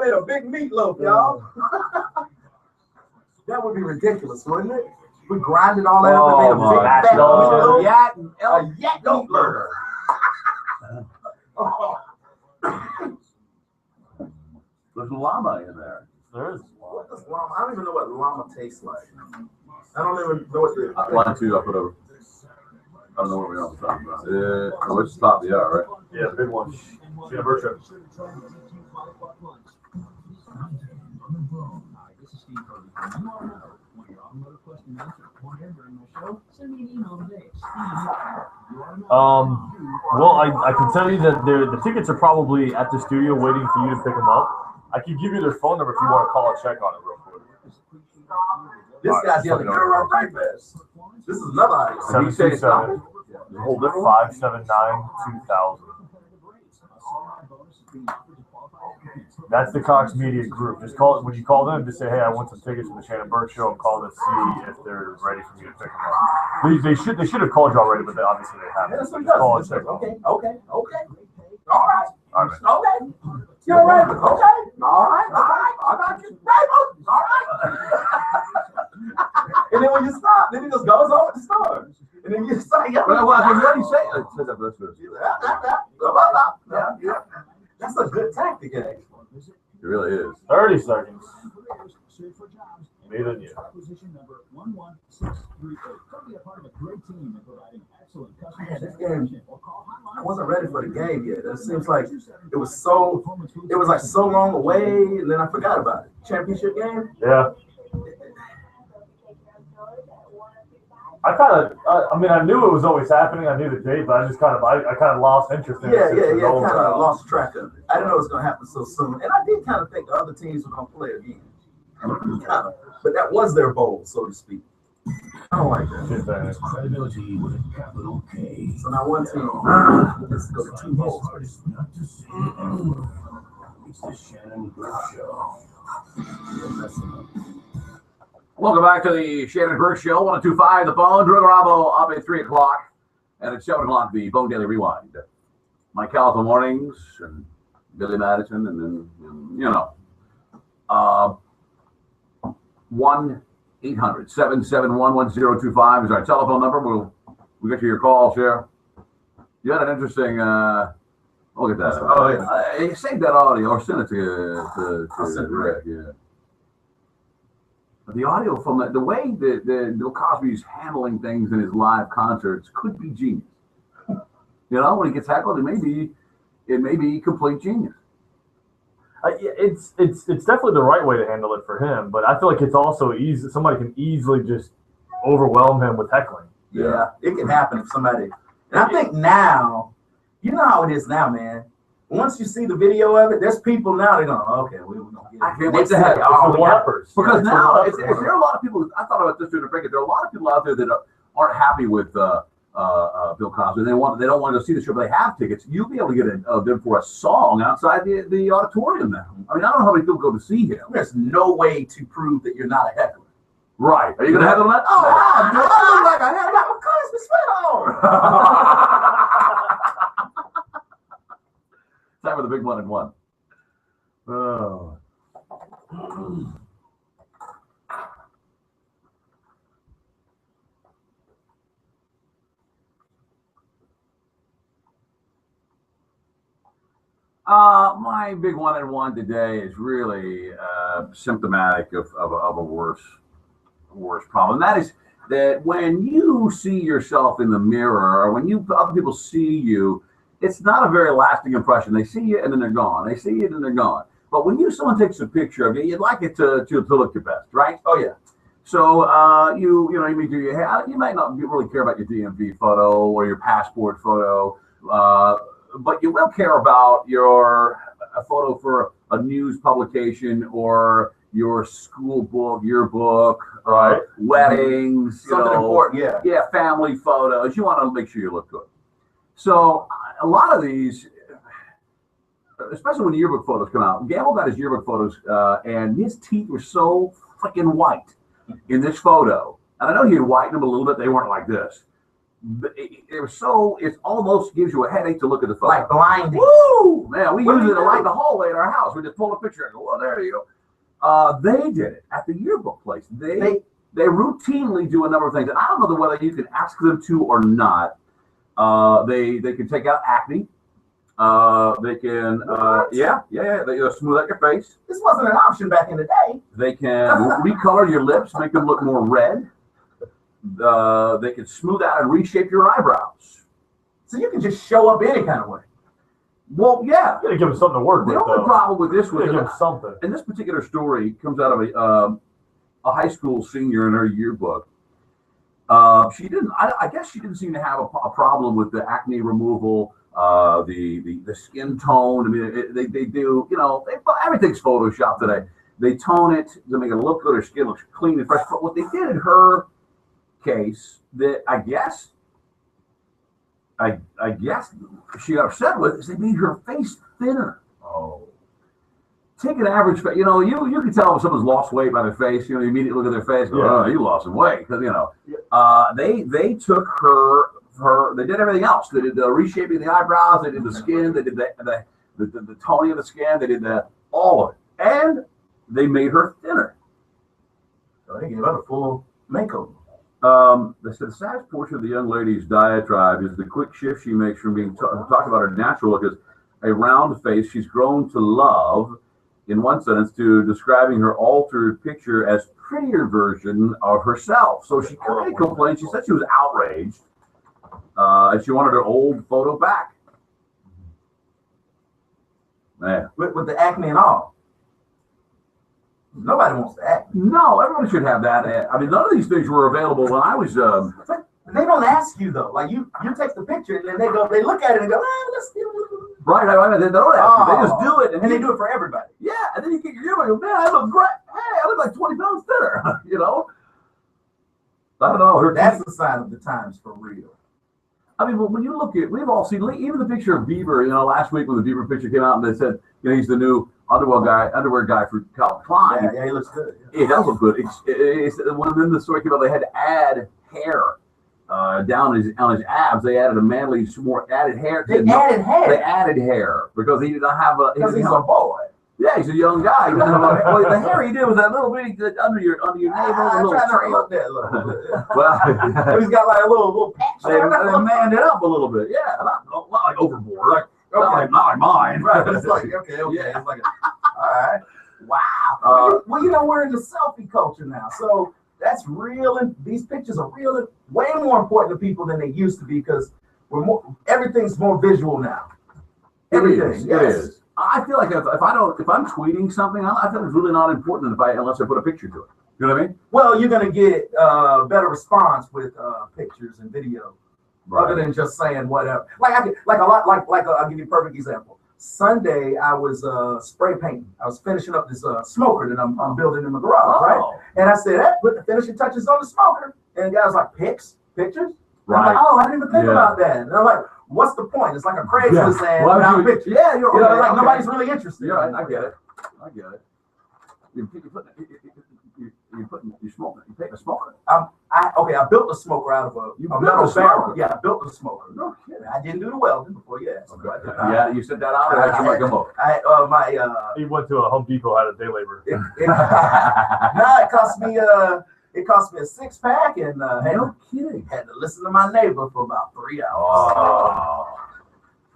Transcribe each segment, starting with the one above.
made a big meatloaf, y'all. That would be ridiculous, wouldn't it? We grinded all that up and made a big fat meatloaf. Yak meatloaf. There's llama in there. There is. What does llama? I don't even know what llama tastes like. I don't even know what the. Line two, I put over. I don't know what we're talking about. Yeah, let's stop the hour, right? Yeah, the big one. Shannon Burke show. Well, I can tell you that the tickets are probably at the studio waiting for you to pick them up. I can give you their phone number if you want to call and check on it real quick. This guy's yelling, "Get around breakfast." This is another idea. 727 579 2000. That's the Cox Media Group. Just call it when you call them. Just say, "Hey, I want some tickets for the Shannon Burke show," and call to see if they're ready for me to pick them up. They should have called you already, but obviously they haven't. Yeah, so just call and check. Okay. All right. All right. Okay. You're all right. Okay. All right. I got you. All right. And then when you stop, then he just goes over to the store. And then you say, "Yeah, what do you say?" Yeah. That's a good tactic, actually. It really is. 30 seconds. Me than you. Man, this game, I wasn't ready for the game yet. It seems like it was like so long away, and then I forgot about it. Championship game? Yeah. I knew it was always happening. I knew the date, but I kind of lost interest in it. Yeah. Kind of lost track of it. I didn't know it was going to happen so soon, and I did kind of think the other teams were going to play again. But that was their bowl, so to speak. I don't like that. Credibility with a capital K. So now one team, let's go to 2 bowls. It's the Shannon Burke Show. Welcome back to the Shannon Burke Show. 1025 the phone. Drew Garabo up at 3 o'clock. And at 7 o'clock, the Bone Daily Rewind. Mike Calvin mornings and Billy Madison. And then, 1-800-771-1025 is our telephone number. We'll get to your calls here. You had an interesting, look at that. Oh, yeah. You saved that audio or send it to Rick. Yeah. But the audio from the way that Bill Cosby's handling things in his live concerts could be genius. When he gets heckled, it may be complete genius. It's definitely the right way to handle it for him, but I feel like it's also easy. Somebody can easily just overwhelm him with heckling. Yeah, it can happen if somebody. And I think now, you know how it is now, man. Once you see the video of it, there's people now they go, "Okay, we're gonna get it." I can't wait to have because now if there are a lot of people. I thought about this during the break. There are a lot of people out there that aren't happy with Bill Cosby. They don't want to go see the show, but they have tickets. You'll be able to get them for a song outside the auditorium now. I mean, I don't know how many people go to see him. There's no way to prove that you're not a heckler. Right? Are you gonna heckle that? Oh, I look like I had my Cosby sweat on. Time for the big 1-and-1. Oh. My big 1-and-1 today is really symptomatic of a worse problem. That is that when you see yourself in the mirror, or when other people see you, it's not a very lasting impression. They see you and then they're gone. They see you and then they're gone. But when someone takes a picture of you, you'd like it to look your best, right? Oh yeah. So you may do your hair. You might not really care about your DMV photo or your passport photo, but you will care about a photo for a news publication or your school book, yearbook, right? Weddings, Something important, yeah, family photos. You want to make sure you look good. So a lot of these, especially when yearbook photos come out, Gamble got his yearbook photos, and his teeth were so freaking white in this photo. And I know he had whitened them a little bit. They weren't like this. it almost gives you a headache to look at the photo. Like blinding. Woo! Man, we What use do it you like do? the hallway in our house. We just pull a picture and go, well, there you go. They did it at the yearbook place. They routinely do a number of things. And I don't know whether you can ask them to or not. They can take out acne. They can, they smooth out your face. This wasn't an option back in the day. They can recolor your lips, make them look more red. They can smooth out and reshape your eyebrows. So you can just show up any kind of way. Well, yeah. You gotta give them something to work with. The only problem with this was give them something. And this particular story comes out of a high school senior in her yearbook. She didn't. I guess she didn't seem to have a problem with the acne removal, the skin tone. I mean, they do. You know, everything's Photoshop today. They tone it to make it look good. Her skin looks clean and fresh. But what they did in her case, that I guess she got upset with, is they made her face thinner. Oh. Take an average face. You know, you can tell if someone's lost weight by their face. You know, you immediately look at their face, and go, "Oh, you lost some weight." Because they took her. They did everything else. They did the reshaping of the eyebrows. They did the skin. They did the toning of the skin. They did all of it, and they made her thinner. So they gave her a full makeover. They said the saddest portion of the young lady's diatribe is the quick shift she makes from being talked about her natural look as a round face she's grown to love, in one sentence, to describing her altered picture as prettier version of herself. So she kind of complained. She said she was outraged, and she wanted her old photo back. Man, With the acne and all. Nobody wants to act. no, everyone should have that. I mean, none of these things were available when I was. But they don't ask you though. Like you take the picture and then they look at it and go, let's do it. Right, they don't ask you. They just do it, And they do it for everybody. Yeah, and then you get your yearbook and go, man, I look great. Hey, I look like 20 pounds thinner. You know? I don't know. That's the sign of the times for real. I mean, when you look at, we've all seen, even the picture of Bieber, you know, last week when the Bieber picture came out and they said, you know, he's the new underwear guy for Calvin Klein. Yeah, he looks good. It does look good. When the story came out, they had to add hair down on his abs. They added more added hair. They added hair because he did not have a. Because he's a boy. Yeah, he's a young guy. He doesn't have well, the hair he did was that little bitty under your navel. I'm trying to look that little. Well, he's got like a little patch. they manned it up a little bit. Yeah, not like overboard. Like, okay. Not like mine. Right, but it's like, okay. Yeah. It's like all right. Wow. Well, you know, we're in the selfie culture now. So that's real. And these pictures are real and way more important to people than they used to be because everything's more visual now. Everything. It is. I feel like if I'm tweeting something, I feel it's really not important unless I put a picture to it. You know what I mean? Well, you're gonna get better response with pictures and video, other than just saying whatever. I'll give you a perfect example. Sunday, I was spray painting. I was finishing up this smoker that I'm building in my garage, right? And I said, put the finishing touches on the smoker. And the guy was like, pictures? Right. I'm like, oh, I didn't even think about that. And I'm like, what's the point? It's like a Craigslist ad without pictures. Yeah, you're right. Nobody's really interested. Yeah, I get it. You're smoking. You paint a smoker. I built a smoker out of a metal barrel. Yeah, I built a smoker. No kidding. I didn't do the welding before you asked. Okay. Yeah, you said that out. He went to a Home Depot, had a day labor. It cost me a 6-pack and no kidding. Had to listen to my neighbor for about 3 hours. Oh.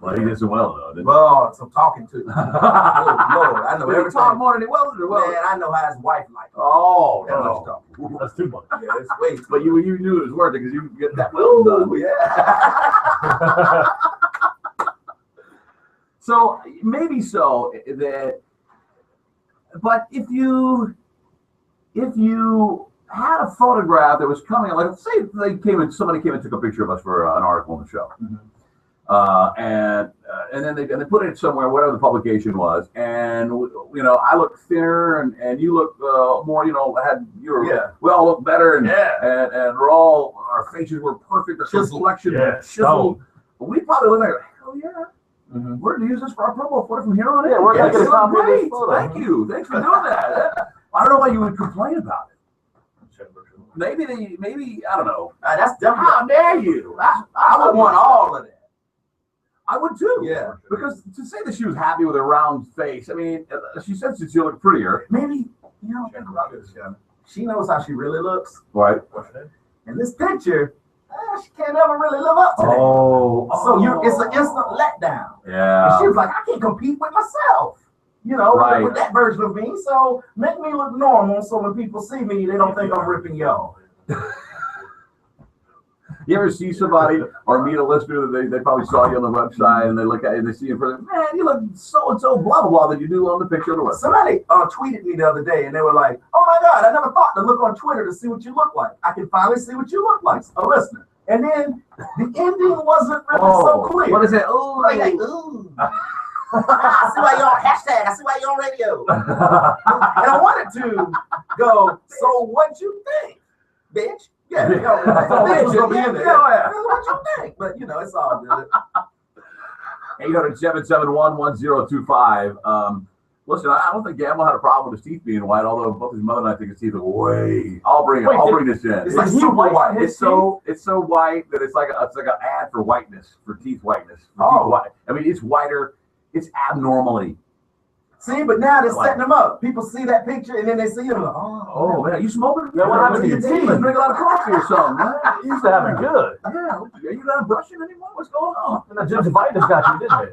Well, he did so well though, didn't he? Well, so I'm talking to. Lord, I know everything. Talk more than he welded or welded. Man, I know how his wife likes. Oh, no. That's too much. Yeah, it's way. But you knew it was worth it because you get that well done. Yeah. So maybe so that, but if you had a photograph that was coming, like say somebody came and took a picture of us for an article on the show, and then they put it somewhere, whatever the publication was, and you know I look thinner and you look more, you know, we all look better, and we're all, our faces were perfect, our complexion chiseled. We probably look like, hell yeah. Mm-hmm. We're going to use this for our promo photo from here on in. We're going to great. Thank you. Thanks for doing that. I don't know why you would complain about it. maybe I don't know. That's definitely. How dare you? I would want all of that. I would too. Yeah. Because to say that she was happy with her round face, I mean, she said that she looked prettier. Maybe, you know, think about this, Shannon. She knows how she really looks. Right. In this picture, she can't ever really live up to that. So it's an instant letdown. Yeah. And she was like, I can't compete with myself. You know, Right. with that version of me. So make me look normal so when people see me, they don't think I'm ripping y'all. You ever see somebody or meet a listener that they probably saw you on the website and they look at you and they see you in front of them, man, you look so and so blah blah blah that you do on the picture on the website. Somebody tweeted me the other day and they were like, oh my God, I never thought to look on Twitter to see what you look like. I can finally see what you look like, a listener. And then the ending wasn't really so clear. What is it? Ooh. Like, ooh. I see why you're on hashtag. I see why you're on radio. And I wanted to go, so what you think, bitch? Yeah, you know, bitch was gonna be in there. Yeah. What you think? But you know, it's all good. 800-771-1025. Listen, I don't think Gamble had a problem with his teeth being white, although both his mother and I think his teeth are way. I'll bring this in. It's like super white. It's so white that it's like an ad for whiteness, for teeth whiteness. I mean, it's whiter. It's abnormally. See, but now they're setting them up. People see that picture and then they see him like, oh man, you smoking? Yeah, what happened to your teeth? Drink a lot of coffee or something. You used to have it good. Yeah, are you not brushing anymore? What's going on? And the gingivitis got you, didn't it?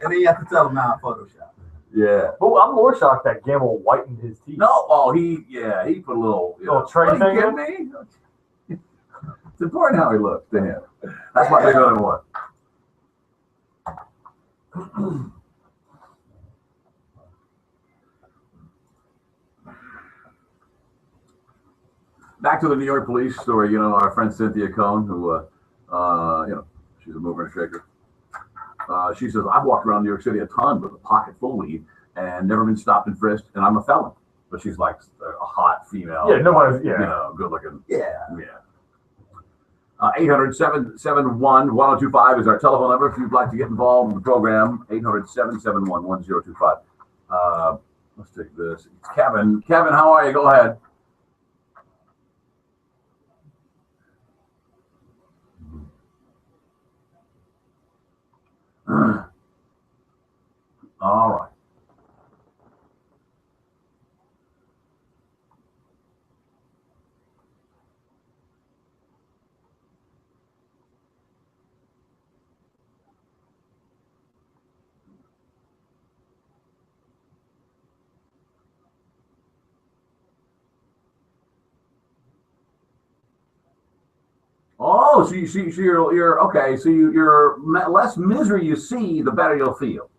And then you have to tell them now Photoshop. Yeah. But I'm more shocked that Gamble whitened his teeth. No, he put a little tray thing in. Me? It's important how he looks to him. That's my big other one. Back to the New York police story, our friend Cynthia Cohn, who, she's a mover and shaker. She says, I've walked around New York City a ton with a pocket full of weed and never been stopped and frisked, and I'm a felon. But she's like a hot female. Yeah, nobody's, good looking. Yeah. 800-771-1025 is our telephone number if you'd like to get involved in the program. 800-771-1025. Let's take this. It's Kevin. Kevin, how are you? Go ahead. All right. Oh, so you're okay. So you're less misery you see, the better you'll feel.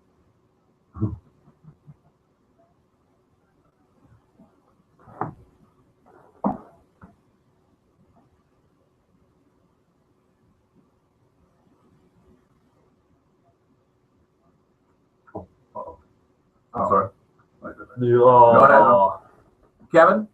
I'm sorry. Go ahead, Kevin.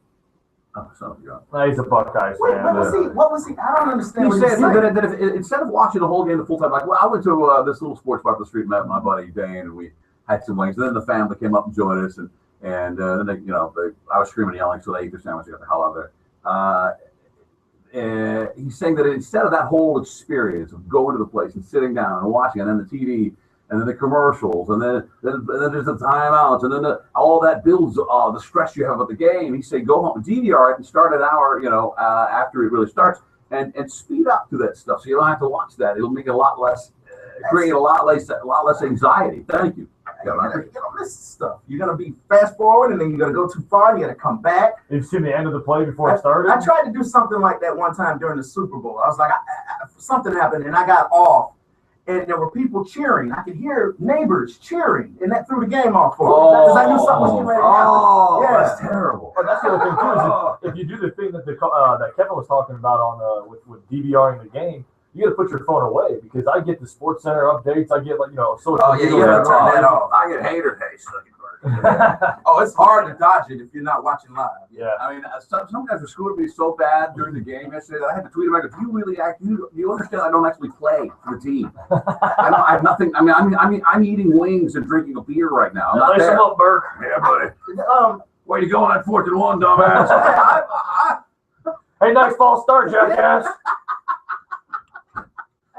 Oh, son of a gun. He's a Buckeyes Wait, fan. what was he? I don't understand. He said that if instead of watching the whole game the full time, like, well, I went to this little sports bar up the street, met my buddy Dane, and we had some wings. And then the family came up and joined us, and then they, I was screaming and yelling, so they ate their sandwich and got the hell out of there. He's saying that instead of that whole experience of going to the place and sitting down and watching, and then the TV, and then the commercials, and then there's the timeouts, and then all that builds the stress you have at the game. He said, go home, DVR it, and start an hour, after it really starts, and speed up to that stuff, so you don't have to watch that. It'll make it a lot less, create a lot less anxiety. Thank you. You don't miss stuff. You're gonna be fast forward, and then you're gonna go too far. And you're gonna come back. You've seen the end of the play before it started. I tried to do something like that one time during the Super Bowl. I was like, something happened, and I got off. And there were people cheering. I could hear neighbors cheering, and that threw the game off for me. Because I knew something was getting ready to happen. Yeah. That's terrible. But that's the other thing too. Is if you do the thing that that Kevin was talking about on with DVRing the game, you got to put your phone away because I get the Sports Center updates. I get social media. You gotta turn that off. I get hater hate. It's hard to dodge it if you're not watching live. Yeah. I mean, some guys were screwing me so bad during the game yesterday that I had to tweet them like, "If you really you understand? I don't actually play for the team. I have nothing. I mean, I'm eating wings and drinking a beer right now. I'm not Lace there. them up, Burke. Yeah, buddy. Where you going at 4th and 1, dumbass? Hey, nice false start, jackass.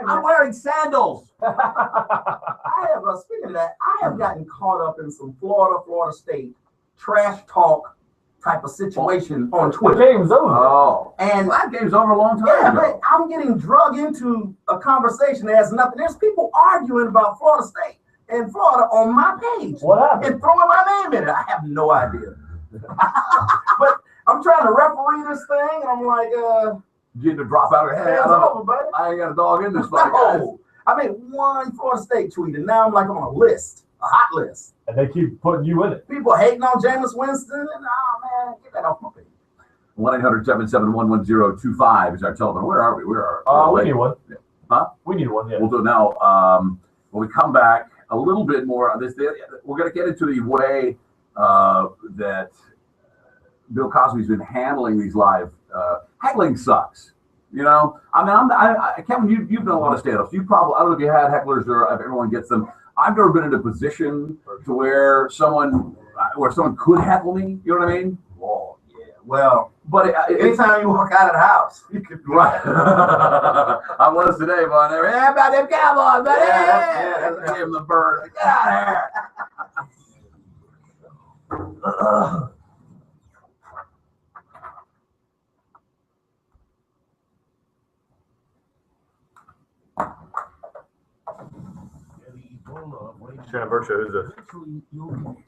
I'm wearing sandals. I have, speaking of that, I have gotten caught up in some Florida State trash talk type of situation on The Twitter. game's over. Oh, And that game's over a long time yeah, ago. but I'm getting drug into a conversation that has nothing. There's people arguing about Florida State and Florida on my page What happened? and throwing my name in it. I have no idea. But I'm trying to referee this thing, and I'm like, You need to drop out of your head. hands over, buddy. I ain't got a dog in this fight, guys. No. I made one Florida State tweet, and now I'm like on a list, a hot list. And they keep putting you in it. People hating on Jameis Winston, and oh man, get that off my page. 1-800-771-1025 is our telephone. Where are we? We need one. Huh? We need one, yeah. We'll do it now. When we come back, a little bit more on this. We're going to get into the way that Bill Cosby's been handling these live. Heckling sucks. You know, I mean, Kevin, you've done a lot of stand-ups. You probably, I don't know if you had hecklers or if everyone gets them. I've never been in a position to where someone could heckle me. You know what I mean? Oh, yeah. Well, but anytime you walk out of the house, you could right. I was today, man. Hey, about them Cowboys, buddy. Yeah, that's Give him the bird. Get out of here. Shannon Burke Show, who's this? Eventually, you'll get it.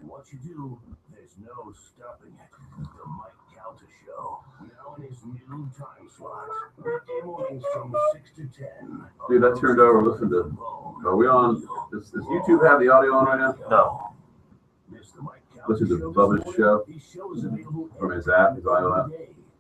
And what you do, there's no stopping it. The Mike Calta Show. Now in his new time slot. Weekday mornings from 6 to 10. Dude, that turned over. Listen to. Are we on? Does YouTube have the audio on right now? No. Listen to Bubba's show from his app, his audio app.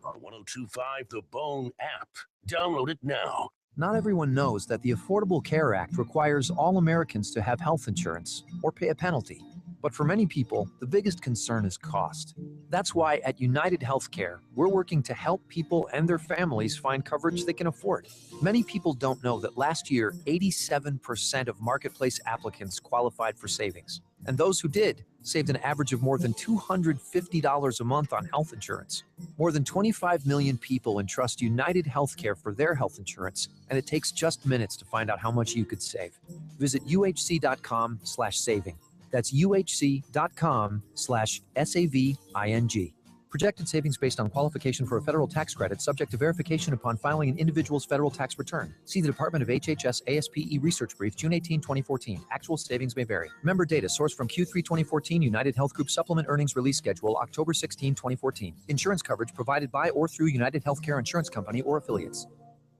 On 102.5 The Bone app. Download it now. Not everyone knows that the Affordable Care Act requires all Americans to have health insurance or pay a penalty. But for many people, the biggest concern is cost. That's why at United Healthcare, we're working to help people and their families find coverage they can afford. Many people don't know that last year, 87% of marketplace applicants qualified for savings. And those who did saved an average of more than $250 a month on health insurance. More than 25 million people entrust United Healthcare for their health insurance, and it takes just minutes to find out how much you could save. Visit uhc.com/saving. That's uhc.com/SAVING. Projected savings based on qualification for a federal tax credit subject to verification upon filing an individual's federal tax return. See the Department of HHS ASPE Research Brief, June 18, 2014. Actual savings may vary. Member data sourced from Q3 2014 United Health Group Supplement Earnings Release Schedule, October 16, 2014. Insurance coverage provided by or through United Healthcare Insurance Company or affiliates.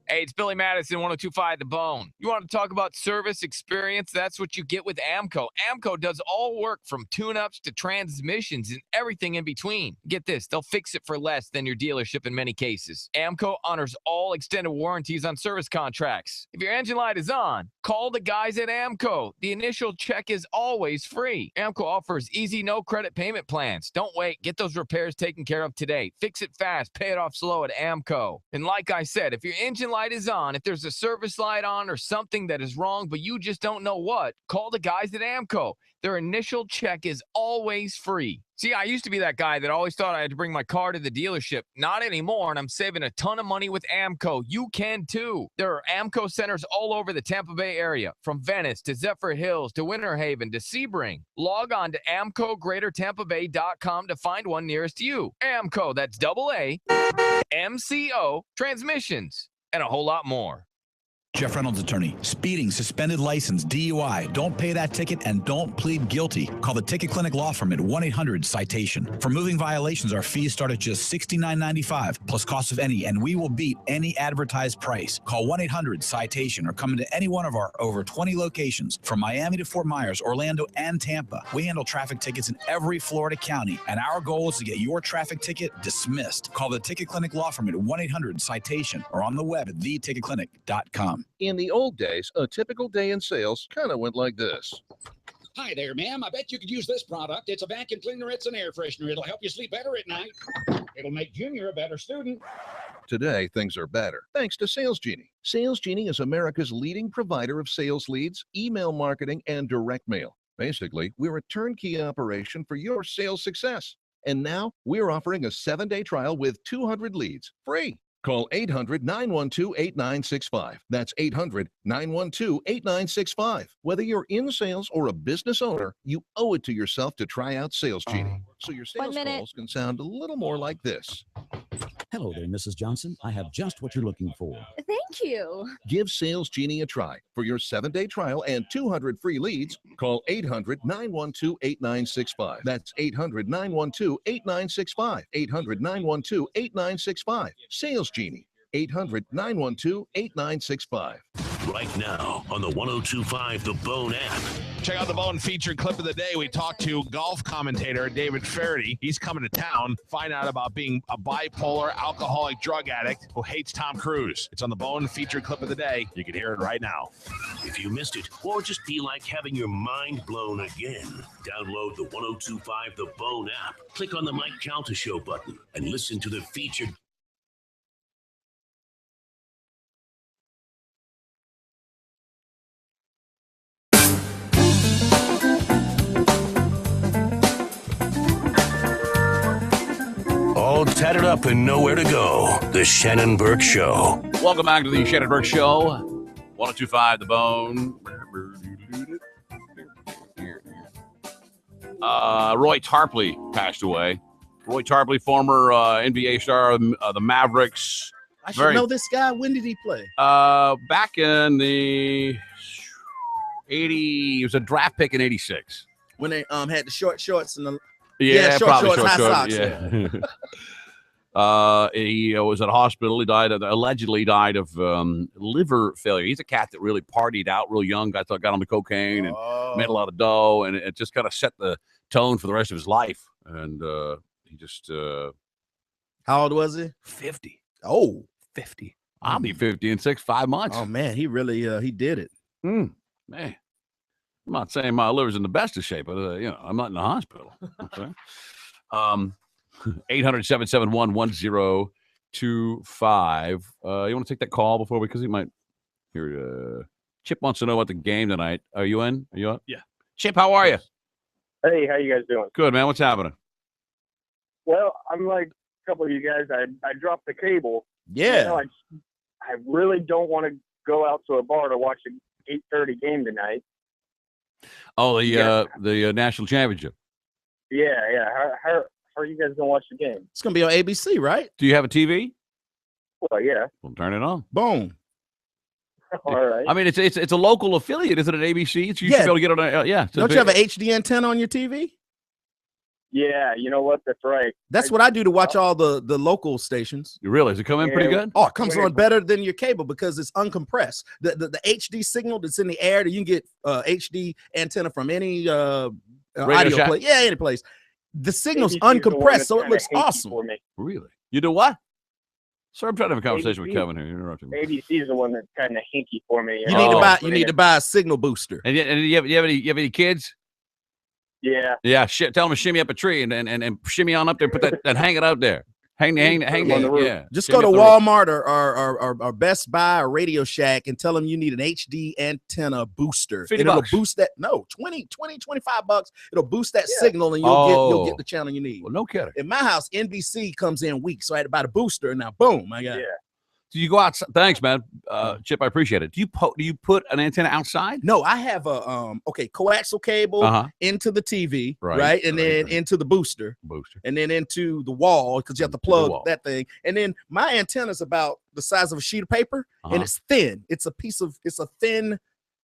Hey, it's Billy Madison, 102.5 The Bone. You want to talk about service experience? That's what you get with AMCO. AMCO does all work from tune-ups to transmissions and everything in between. Get this, they'll fix it for less than your dealership in many cases. AMCO honors all extended warranties on service contracts. If your engine light is on, call the guys at AMCO. The initial check is always free. AMCO offers easy, no-credit payment plans. Don't wait. Get those repairs taken care of today. Fix it fast. Pay it off slow at AMCO. And like I said, if your engine light is on, if there's a service light on or something that is wrong, but you just don't know what, call the guys at AMCO. Their initial check is always free. See, I used to be that guy that always thought I had to bring my car to the dealership. Not anymore, and I'm saving a ton of money with AMCO. You can too. There are AMCO centers all over the Tampa Bay area, from Venice to Zephyr Hills to Winter Haven to Sebring. Log on to AMCOGreaterTampaBay.com to find one nearest you. AMCO, that's AAMCO Transmissions. And a whole lot more. Jeff Reynolds' attorney. Speeding, suspended license, DUI. Don't pay that ticket and don't plead guilty. Call the Ticket Clinic Law Firm at 1-800-CITATION. For moving violations, our fees start at just $69.95 plus cost of any, and we will beat any advertised price. Call 1-800-CITATION or come into any one of our over 20 locations from Miami to Fort Myers, Orlando, and Tampa. We handle traffic tickets in every Florida county, and our goal is to get your traffic ticket dismissed. Call the Ticket Clinic Law Firm at 1-800-CITATION or on the web at theticketclinic.com. In the old days, a typical day in sales kind of went like this. Hi there, ma'am. I bet you could use this product. It's a vacuum cleaner. It's an air freshener. It'll help you sleep better at night. It'll make Junior a better student. Today, things are better, thanks to Sales Genie. Sales Genie is America's leading provider of sales leads, email marketing, and direct mail. Basically, we're a turnkey operation for your sales success. And now we're offering a 7-day trial with 200 leads free. Call 800-912-8965. That's 800-912-8965. Whether you're in sales or a business owner, you owe it to yourself to try out Sales Genie, so your sales calls can sound a little more like this. Hello there, Mrs. Johnson. I have just what you're looking for. Thank you. Give Sales Genie a try. For your 7-day trial and 200 free leads, call 800-912-8965. That's 800-912-8965. 800-912-8965. Sales Genie. 800-912-8965. Right now on the 102.5 The Bone app. Check out the Bone featured clip of the day. We talked to golf commentator David Faraday. He's coming to town. Find out about being a bipolar, alcoholic drug addict who hates Tom Cruise. It's on the Bone featured clip of the day. You can hear it right now. If you missed it or just feel like having your mind blown again, download the 102.5 The Bone app. Click on the Mike Calta Show button and listen to the featured. All tatted up and nowhere to go. The Shannon Burke Show. Welcome back to the Shannon Burke Show. 102.5 The Bone. Roy Tarpley passed away. Roy Tarpley, former NBA star of the Mavericks. I should know this guy. When did he play? Back in the 80, he was a draft pick in 86. When they had the short shorts and the short shorts, high socks. Yeah. He was at a hospital. He allegedly died of liver failure. He's a cat that really partied out real young. Got on the cocaine and made a lot of dough, and it just kind of set the tone for the rest of his life. And he just how old was he? 50. Oh, 50. I'll be 50 in 5 months. Oh man, he really he did it. Man, I'm not saying my liver's in the best of shape, but I'm not in the hospital. Okay. 800-771-1025. You want to take that call before because he might hear. Chip wants to know about the game tonight. Are you in? Are you up? Yeah. Chip, how are you? Hey, how you guys doing? Good, man. What's happening? Well, I'm like a couple of you guys. I dropped the cable. Yeah. I really don't want to go out to a bar to watch an 8:30 game tonight. Oh, the national championship. Yeah. How are you guys gonna watch the game? It's gonna be on ABC, right? Do you have a TV? Well, yeah. Well, turn it on. Boom. All right. I mean, it's a local affiliate, isn't it? ABC. You should be able to get it on. Yeah. Don't you have an HD antenna on your TV? Yeah, you know what? That's right. That's what I do to watch all the local stations. You realize it come in pretty good? Oh, it comes on better than your cable because it's uncompressed. The HD signal that's in the air that you can get HD antenna from any audio place. Yeah, any place. The signal's uncompressed, so it looks awesome. Really? You do what? Sir, I'm trying to have a conversation with Kevin here. You're interrupting me. ABC is the one that's kind of hinky for me. You need to buy a signal booster. And you have any kids? Yeah. Yeah. Tell them to shimmy up a tree and shimmy on up there. Put that and hang it out there. Hang on the roof. Yeah. Just go to Walmart or Best Buy or Radio Shack and tell them you need an HD antenna booster. It'll boost that. No, $20, $25. It'll boost that signal and you'll get the channel you need. Well, no kidding. In my house, NBC comes in weak, so I had to buy the booster, and now boom, I got it. Do you go outside? Thanks, man. Chip, I appreciate it. Do you put an antenna outside? No, I have a coaxial cable into the TV, right? And then into the booster, and then into the wall because you have to plug that thing. And then my antenna is about the size of a sheet of paper, and it's thin. It's a thin.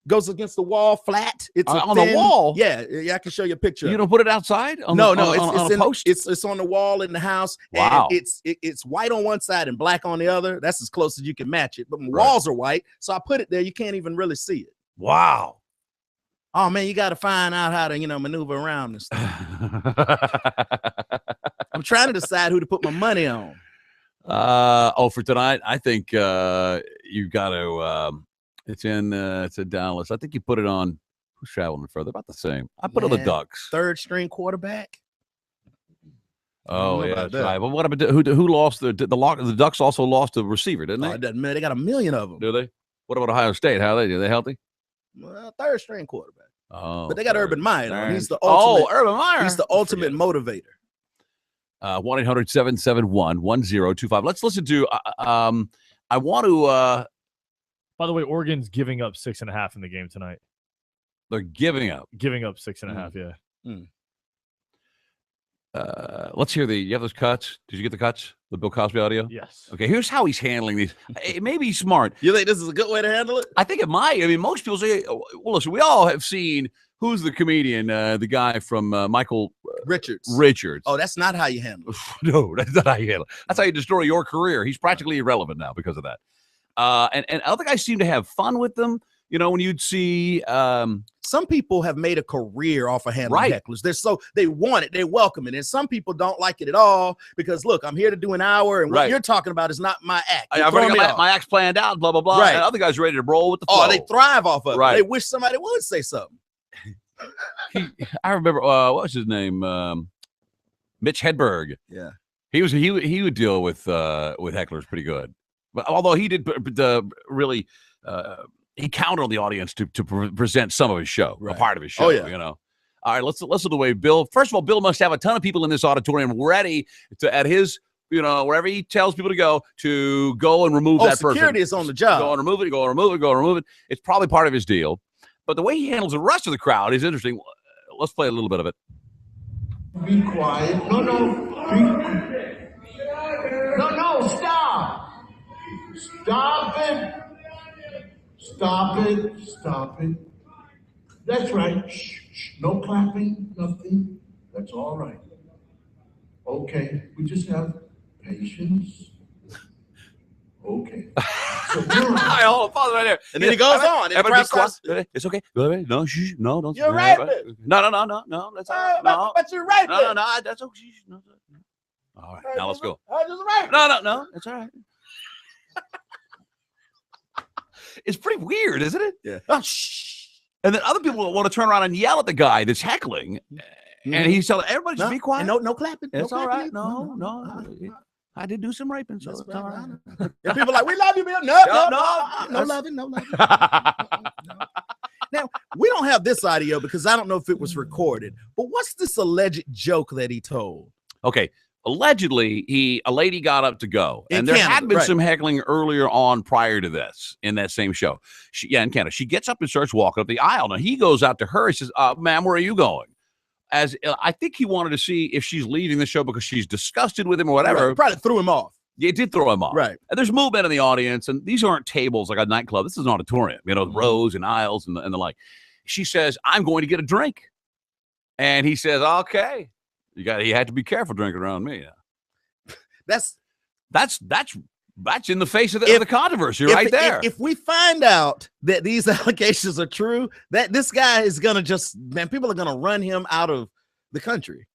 Goes against the wall flat. It's on the wall. Yeah, I can show you a picture. You don't put it outside? It's on the wall in the house. Wow. And it's white on one side and black on the other. That's as close as you can match it. But my walls are white, so I put it there. You can't even really see it. Wow. Oh man, you got to find out how to maneuver around this thing. I'm trying to decide who to put my money on. For tonight, I think you got to. It's in Dallas. I think you put it on. Who's traveling further? About the same. I put on the Ducks. Third string quarterback. Oh yeah, that's right. But what about who lost the Ducks? Also lost the receiver, didn't they? It doesn't matter. They got a million of them. Do they? What about Ohio State? How are they? Are they healthy? Well, third string quarterback. Oh, but they got Urban Meyer. He's the ultimate. Urban Meyer. He's the ultimate motivator. 1-800-771-1025. Let's listen to. I want to. By the way, Oregon's giving up 6.5 in the game tonight. They're giving up 6.5. Yeah. Let's hear you have those cuts. Did you get the cuts? The Bill Cosby audio? Yes. Okay, here's how he's handling these. Maybe he's smart. You think this is a good way to handle it? I think it might. I mean, most people say, well, listen, we all have seen, who's the comedian, the guy from Michael Richards. Richards. Oh, that's not how you handle it. No, that's not how you handle it. That's how you destroy your career. He's practically irrelevant now because of that. And other guys seem to have fun with them. You know, when you'd see some people have made a career off of handling hecklers. They want it, they welcome it. And some people don't like it at all because look, I'm here to do an hour, and what you're talking about is not my act. I've already got my act's planned out, blah, blah, blah. Right. And other guys are ready to roll with the flow. Oh, they thrive off of it. Right. They wish somebody would say something. I remember what was his name? Mitch Hedberg. Yeah. He would deal with hecklers pretty good. But although he did really he counted on the audience to present some of his show, a part of his show. Oh, yeah. You know. All right, let's listen to the way Bill. First of all, Bill must have a ton of people in this auditorium ready to at his, you know, wherever he tells people to go and remove that person. Security is on the job. Go and remove it. Go and remove it. Go and remove it. It's probably part of his deal. But the way he handles the rest of the crowd is interesting. Let's play a little bit of it. Be quiet. No, stop. Stop it. Stop it. That's right. Shh. No clapping, nothing. That's all right. Okay, we just have patience. Okay. So hold on, pause right there. And then he goes on. It's okay. No, shh, no, don't. You're right. No. That's all right. No. But you're right. No. That's okay. No. All right, now let's go. No. It's all right. It's pretty weird, isn't it? Yeah. Oh, shh. And then other people want to turn around and yell at the guy that's heckling, and he's telling everybody just be quiet. No clapping. It's all right. No. I did do some raping, so it's all right. And people are like, we love you, Bill. No loving. No. Now, we don't have this audio because I don't know if it was recorded, but what's this alleged joke that he told? Okay. Allegedly, a lady got up to go, and there had been some heckling earlier on prior to this in that same show. In Canada, she gets up and starts walking up the aisle. Now he goes out to her and says, "Ma'am, where are you going?" As I think he wanted to see if she's leaving the show because she's disgusted with him or whatever. Right. Probably threw him off. Yeah, it did throw him off. Right. And there's movement in the audience, and these aren't tables like a nightclub. This is an auditorium, you know, rows and aisles and the like. She says, "I'm going to get a drink," and he says, "Okay." You had to be careful drinking around me. That's in the face of the controversy right there. If we find out that these allegations are true, that this guy is gonna people are gonna run him out of the country,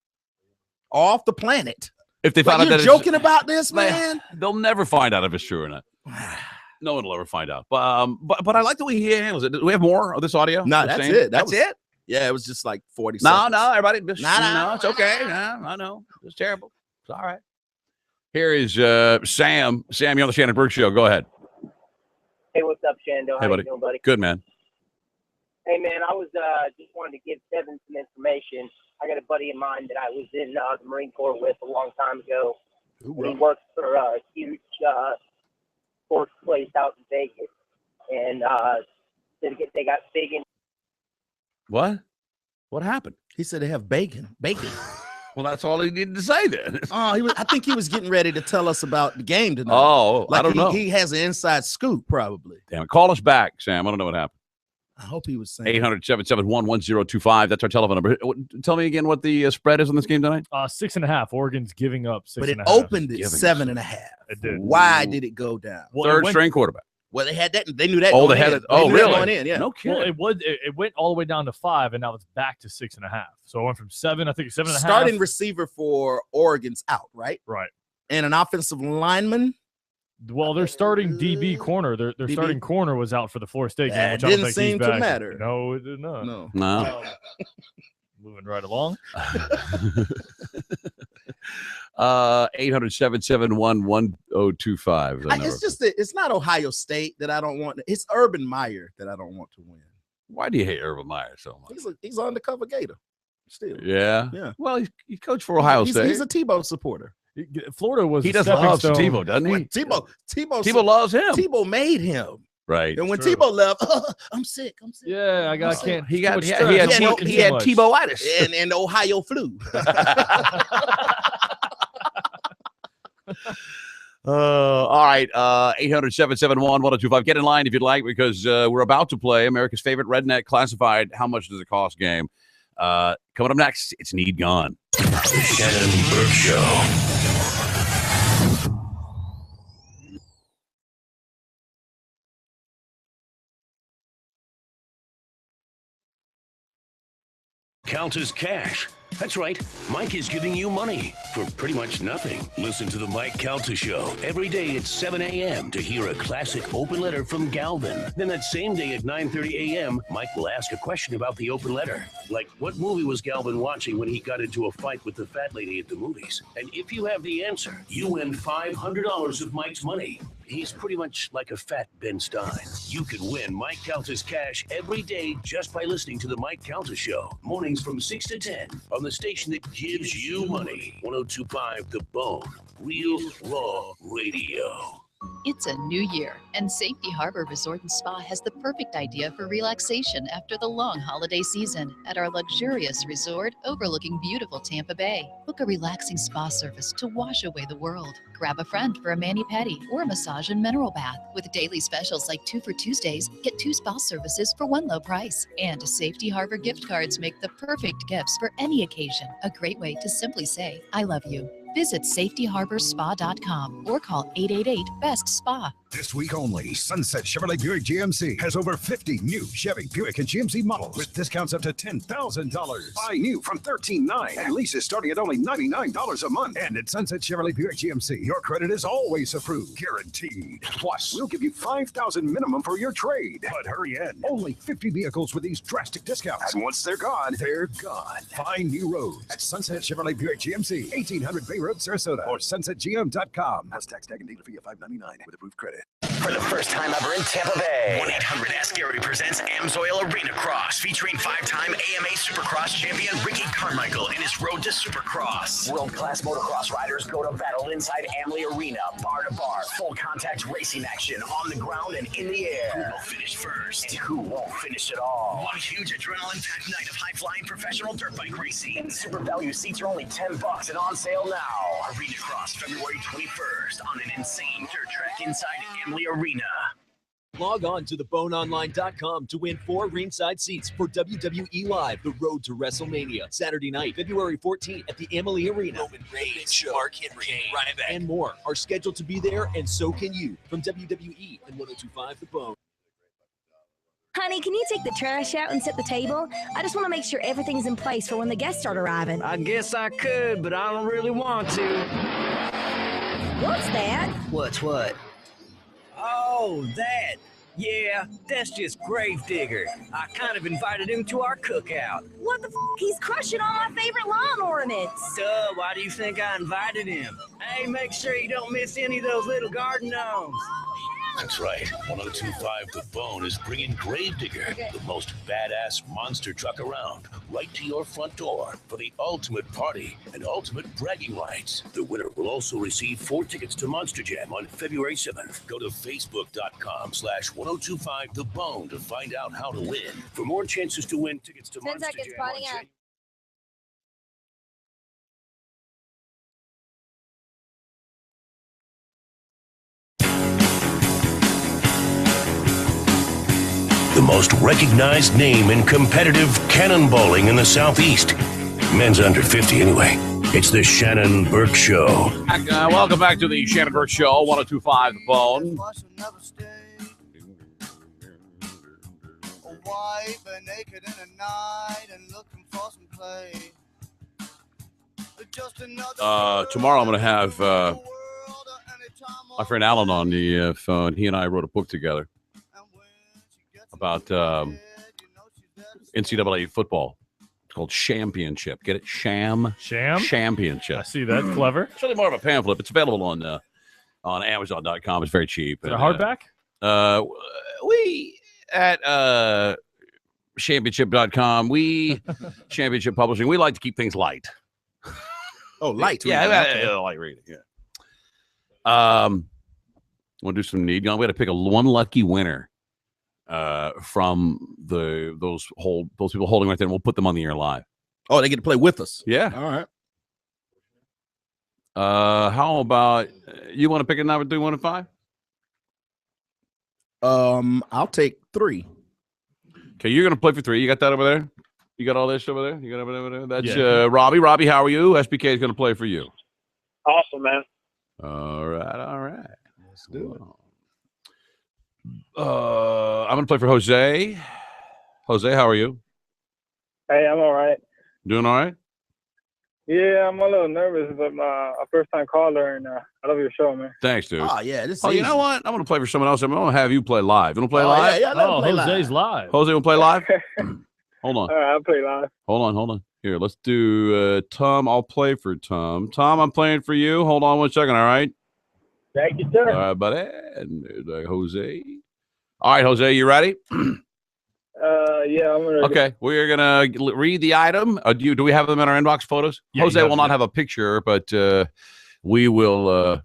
off the planet. If they find out that joking about this, man, they'll never find out if it's true or not. No one will ever find out. But I like the way he handles it. Do we have more of this audio? No, that's it. That's it. Yeah, it was just like 40 seconds. No, everybody. No, it's okay. No, I know. It's terrible. It's all right. Here is Sam. Sam, you're on the Shannon Burke Show. Go ahead. Hey, what's up, Shannon? Hey, buddy. You doing, buddy? Good, man. Hey, man, I was just wanted to give Kevin some information. I got a buddy of mine that I was in the Marine Corps with a long time ago. He works for a huge sports place out in Vegas. And they got big in. What? What happened? He said they have bacon. Well, that's all he needed to say then. I think he was getting ready to tell us about the game tonight. Oh, I don't know. He has an inside scoop, probably. Damn it. Call us back, Sam. I don't know what happened. I hope he was saying 800-771-1025. That's our telephone number. Tell me again what the spread is on this game tonight. 6.5. Oregon's giving up 6.5. But it opened at 7.5. It did. Why did it go down? Third string quarterback. Well, they had that. They knew that. Oh, they had it. Oh, really? Going in, yeah. No kidding. Well, it went all the way down to 5, and now it's back to 6.5. So it went from 7. I think 7.5. Starting receiver for Oregon's out, right? Right. And an offensive lineman. Well, their starting DB corner, their DB? Starting corner was out for the Florida State game, which I don't think seem he's back. To matter. No, it did not. No. Moving right along. 800-771-1025. It's just that it's not Ohio State that I don't want. It's Urban Meyer that I don't want to win. Why do you hate Urban Meyer so much? He's an undercover Gator. Still. Yeah. Yeah. Well, he coached for Ohio State. He's a Tebow supporter. Florida was. He does love Tebow, doesn't he? Tebow loves him. Tebow made him. Right. And when Tebow left, I'm sick. Yeah, I can't. He had Tebow-itis. And the Ohio flu. All right. 800-771-1025. Get in line if you'd like, because we're about to play America's favorite redneck classified How Much Does It Cost game. Coming up next, it's Need Gone. The Shannon Burke Show. Count as cash. That's right. Mike is giving you money for pretty much nothing. Listen to the Mike Calta Show every day at 7 a.m. to hear a classic open letter from Galvin. Then that same day at 9:30 a.m., Mike will ask a question about the open letter. Like, what movie was Galvin watching when he got into a fight with the fat lady at the movies? And if you have the answer, you win $500 of Mike's money. He's pretty much like a fat Ben Stein. You can win Mike Calta's cash every day just by listening to the Mike Calta Show. Mornings from 6 to 10 on the station that gives you money. 102.5 The Bone. Real Raw Radio. It's a new year, and Safety Harbor Resort and Spa has the perfect idea for relaxation after the long holiday season at our luxurious resort overlooking beautiful Tampa Bay. Book a relaxing spa service to wash away the world. Grab a friend for a mani-pedi or a massage and mineral bath. With daily specials like 2 for Tuesdays, get 2 spa services for 1 low price. And Safety Harbor gift cards make the perfect gifts for any occasion. A great way to simply say, I love you. Visit safetyharborspa.com or call 888-BEST-SPA. This week only, Sunset Chevrolet Buick GMC has over 50 new Chevy, Buick, and GMC models with discounts up to $10,000. Buy new from $13,900 and leases starting at only $99 a month. And at Sunset Chevrolet Buick GMC, your credit is always approved, guaranteed. Plus, we'll give you $5,000 minimum for your trade. But hurry in, only 50 vehicles with these drastic discounts. And once they're gone, they're gone. Find new roads at Sunset Chevrolet Buick GMC, 1800 Bay Road, Sarasota, or sunsetgm.com. Plus tax, tag, and dealer fee of $5.99 with approved credit. For the first time ever in Tampa Bay, 1-800-ASK-GARY presents Amsoil Arena Cross, featuring 5-time AMA Supercross champion Ricky Carmichael in his road to Supercross. World-class motocross riders go to battle inside Amley Arena, bar to bar, full contact racing action on the ground and in the air. Who will finish first? And who won't finish at all? One huge adrenaline-packed night of high-flying professional dirt bike racing. Super value seats are only $10 and on sale now. Arena Cross, February 21st on an insane dirt track inside Amley Arena. Log on to theboneonline.com to win 4 ringside seats for WWE Live, The Road to WrestleMania, Saturday night, February 14th at the Emily Arena. Roman Reigns, Mark Henry, Ryback, and more are scheduled to be there, and so can you. From WWE and 102.5 The Bone. Honey, can you take the trash out and set the table? I just want to make sure everything's in place for when the guests start arriving. I guess I could, but I don't really want to. What's that? What's what? Oh, that. Yeah, that's just Gravedigger. I kind of invited him to our cookout. What the f***? He's crushing all my favorite lawn ornaments. Duh, why do you think I invited him? Hey, make sure you don't miss any of those little garden gnomes. That's right. 102.5 The Bone is bringing Gravedigger, the most badass monster truck around, right to your front door for the ultimate party and ultimate bragging rights. The winner will also receive 4 tickets to Monster Jam on February 7th. Go to facebook.com/1025 The Bone to find out how to win. For more chances to win tickets to Monster Jam on January. The most recognized name in competitive cannonballing in the Southeast. Men's under 50 anyway. It's the Shannon Burke Show. Welcome back to the Shannon Burke Show, 102.5 The Bone. Tomorrow I'm going to have my friend Alan on the phone. He and I wrote a book together about NCAA football. It's called Championship. Get it? Sham? Championship. I see that. Clever. It's really more of a pamphlet. It's available on Amazon.com. It's very cheap. Is it a hardback? We at championship.com. We, Championship Publishing, we like to keep things light. Oh, light. Yeah, reading. Okay. light reading. Yeah. We'll do some need gun. We got to pick one lucky winner from those people holding right there, and we'll put them on the air live. Oh, they get to play with us. Yeah. All right. How about you want to pick a number 3, 1, and 5? I'll take 3. Okay, you're gonna play for 3. You got that over there? You got all this over there? You got over there? That's Robbie. Robbie, how are you? SBK is gonna play for you. Awesome, man. All right. Let's do it. I'm gonna play for Jose. Jose, how are you? Hey, I'm all right. Doing all right? Yeah, I'm a little nervous, but a first-time caller, and I love your show, man. Thanks, dude. Oh, yeah. You know what? I'm going to play for someone else. I'm going to have you play live. You want to play live? Yeah, Jose's live. Jose, want to play live? Hold on. All right, I'll play live. Hold on. Here, let's do Tom. I'll play for Tom. Tom, I'm playing for you. Hold on 1 second, all right? Thank you, sir. All right, buddy. And there's Jose. All right, Jose, you ready? Yeah, I'm going to. Okay, we're going to read the item. Do we have them in our inbox photos? Yeah, Jose will not have a picture, but we'll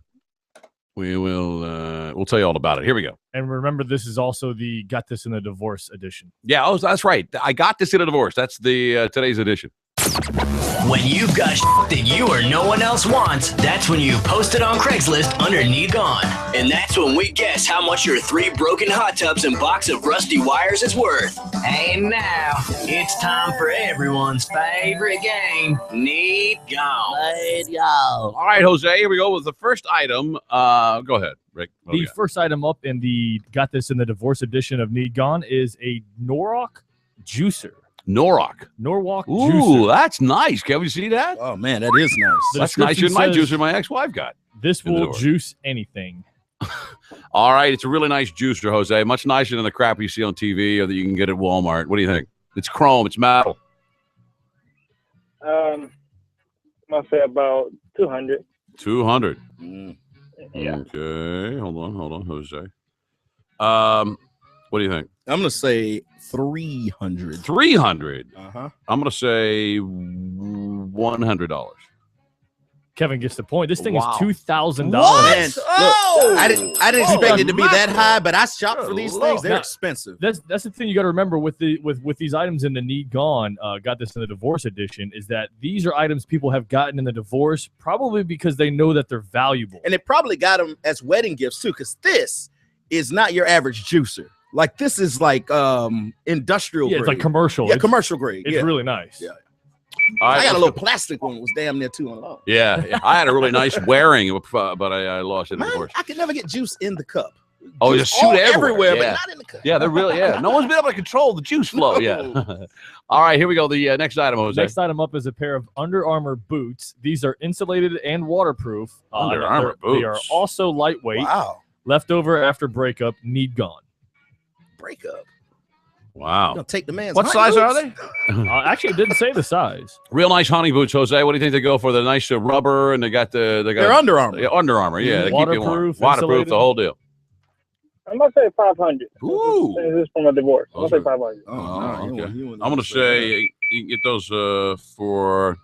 tell you all about it. Here we go. And remember, this is also the Got This in the Divorce edition. Yeah, that's right. I got this in a divorce. That's the today's edition. When you've got that you or no one else wants, that's when you post it on Craigslist under Need Gone. And that's when we guess how much your 3 broken hot tubs and box of rusty wires is worth. And now, it's time for everyone's favorite game, Need Gone. Need Gone. All right, Jose, here we go with the first item. Go ahead, Rick. The first item up in the Got This in the Divorce edition of Need Gone is a Norwalk juicer. Norwalk juicer. Ooh, that's nice. Can we see that? Oh, man, that is nice. That's nicer than my juicer my ex-wife got. This will juice anything. All right, it's a really nice juicer, Jose. Much nicer than the crap you see on TV or that you can get at Walmart. What do you think? It's chrome. It's metal. I must say about 200. 200. Yeah. Okay. Hold on, Jose. What do you think? I'm going to say 300. 300. Uh-huh. I'm going to say $100. Kevin gets the point. This thing is $2,000. What? Oh! I didn't expect it to be that high, but I shop for these things. They're expensive. That's the thing you got to remember with these items in the Need Gone. Got This in the Divorce edition is that these are items people have gotten in the divorce probably because they know that they're valuable, and they probably got them as wedding gifts too. Because this is not your average juicer. Like this is like industrial. Yeah, grade. it's like commercial. Yeah, commercial grade. It's really nice. Yeah. Right, I got a little plastic one. It was damn near $200. Yeah, I had a really nice wearing, but I lost it in the divorce. I could never get juice in the cup. Oh, just shoot everywhere, but not in the cup. Yeah, they're really, no one's been able to control the juice flow yet. All right, here we go. The next item, Jose. Next item up is a pair of Under Armour boots. These are insulated and waterproof. Under Armour boots. They are also lightweight. Wow. Leftover after breakup, Need Gone. Breakup. Wow. Gonna take the man's what size are they? Actually, it didn't say the size. Real nice hunting boots, Jose. What do you think they go for? The nice rubber, and they got They're Under Armour. Yeah, Under Armour. Yeah, they waterproof, keep you waterproof, the whole deal. I'm going to say 500. Ooh. This is from a divorce. I'm going to say 500. Okay. I'm going to say you can get those for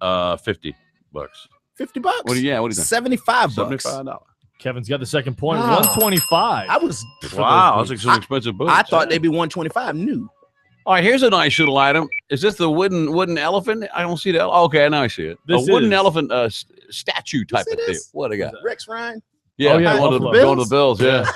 $50. $50? What do you think? $75. $75. Kevin's got the second point. Wow. 125. I was Wow, that's some expensive boots. I thought they'd be 125 new. All right, here's a nice little item. Is this the wooden elephant? I don't see that. Okay, now I see it. This a wooden is. elephant statue type of thing. What do you got? Rex Ryan. Yeah, going to the Bills. Yeah.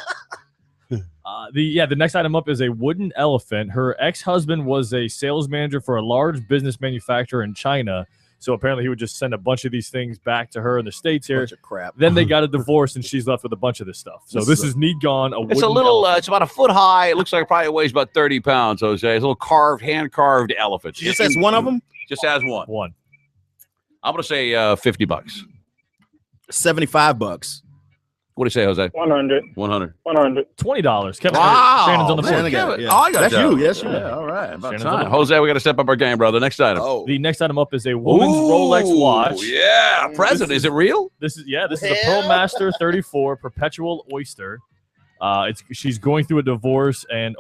The next item up is a wooden elephant. Her ex-husband was a sales manager for a large business manufacturer in China. So apparently he would just send a bunch of these things back to her in the States here. Bunch of crap. Then they got a divorce and she's left with a bunch of this stuff. So this is Need Gone. It's a little, it's about a foot high. It looks like it probably weighs about 30 pounds, Jose. It's a little hand-carved elephant. She just has one of them? Just has one. One. I'm going to say $50. $75. What do you say, Jose? 100. 100. $20. Kevin, Wow. Shannon's on the board. Man, I got That's that. you. Yes, you. Yeah, all right. About Shannon's time. on the Jose, we got to step up our game, brother. Next item. The next item up is a woman's Rolex watch. Yeah. Present. Is it real? This is a Pearl Master 34 Perpetual Oyster. She's going through a divorce and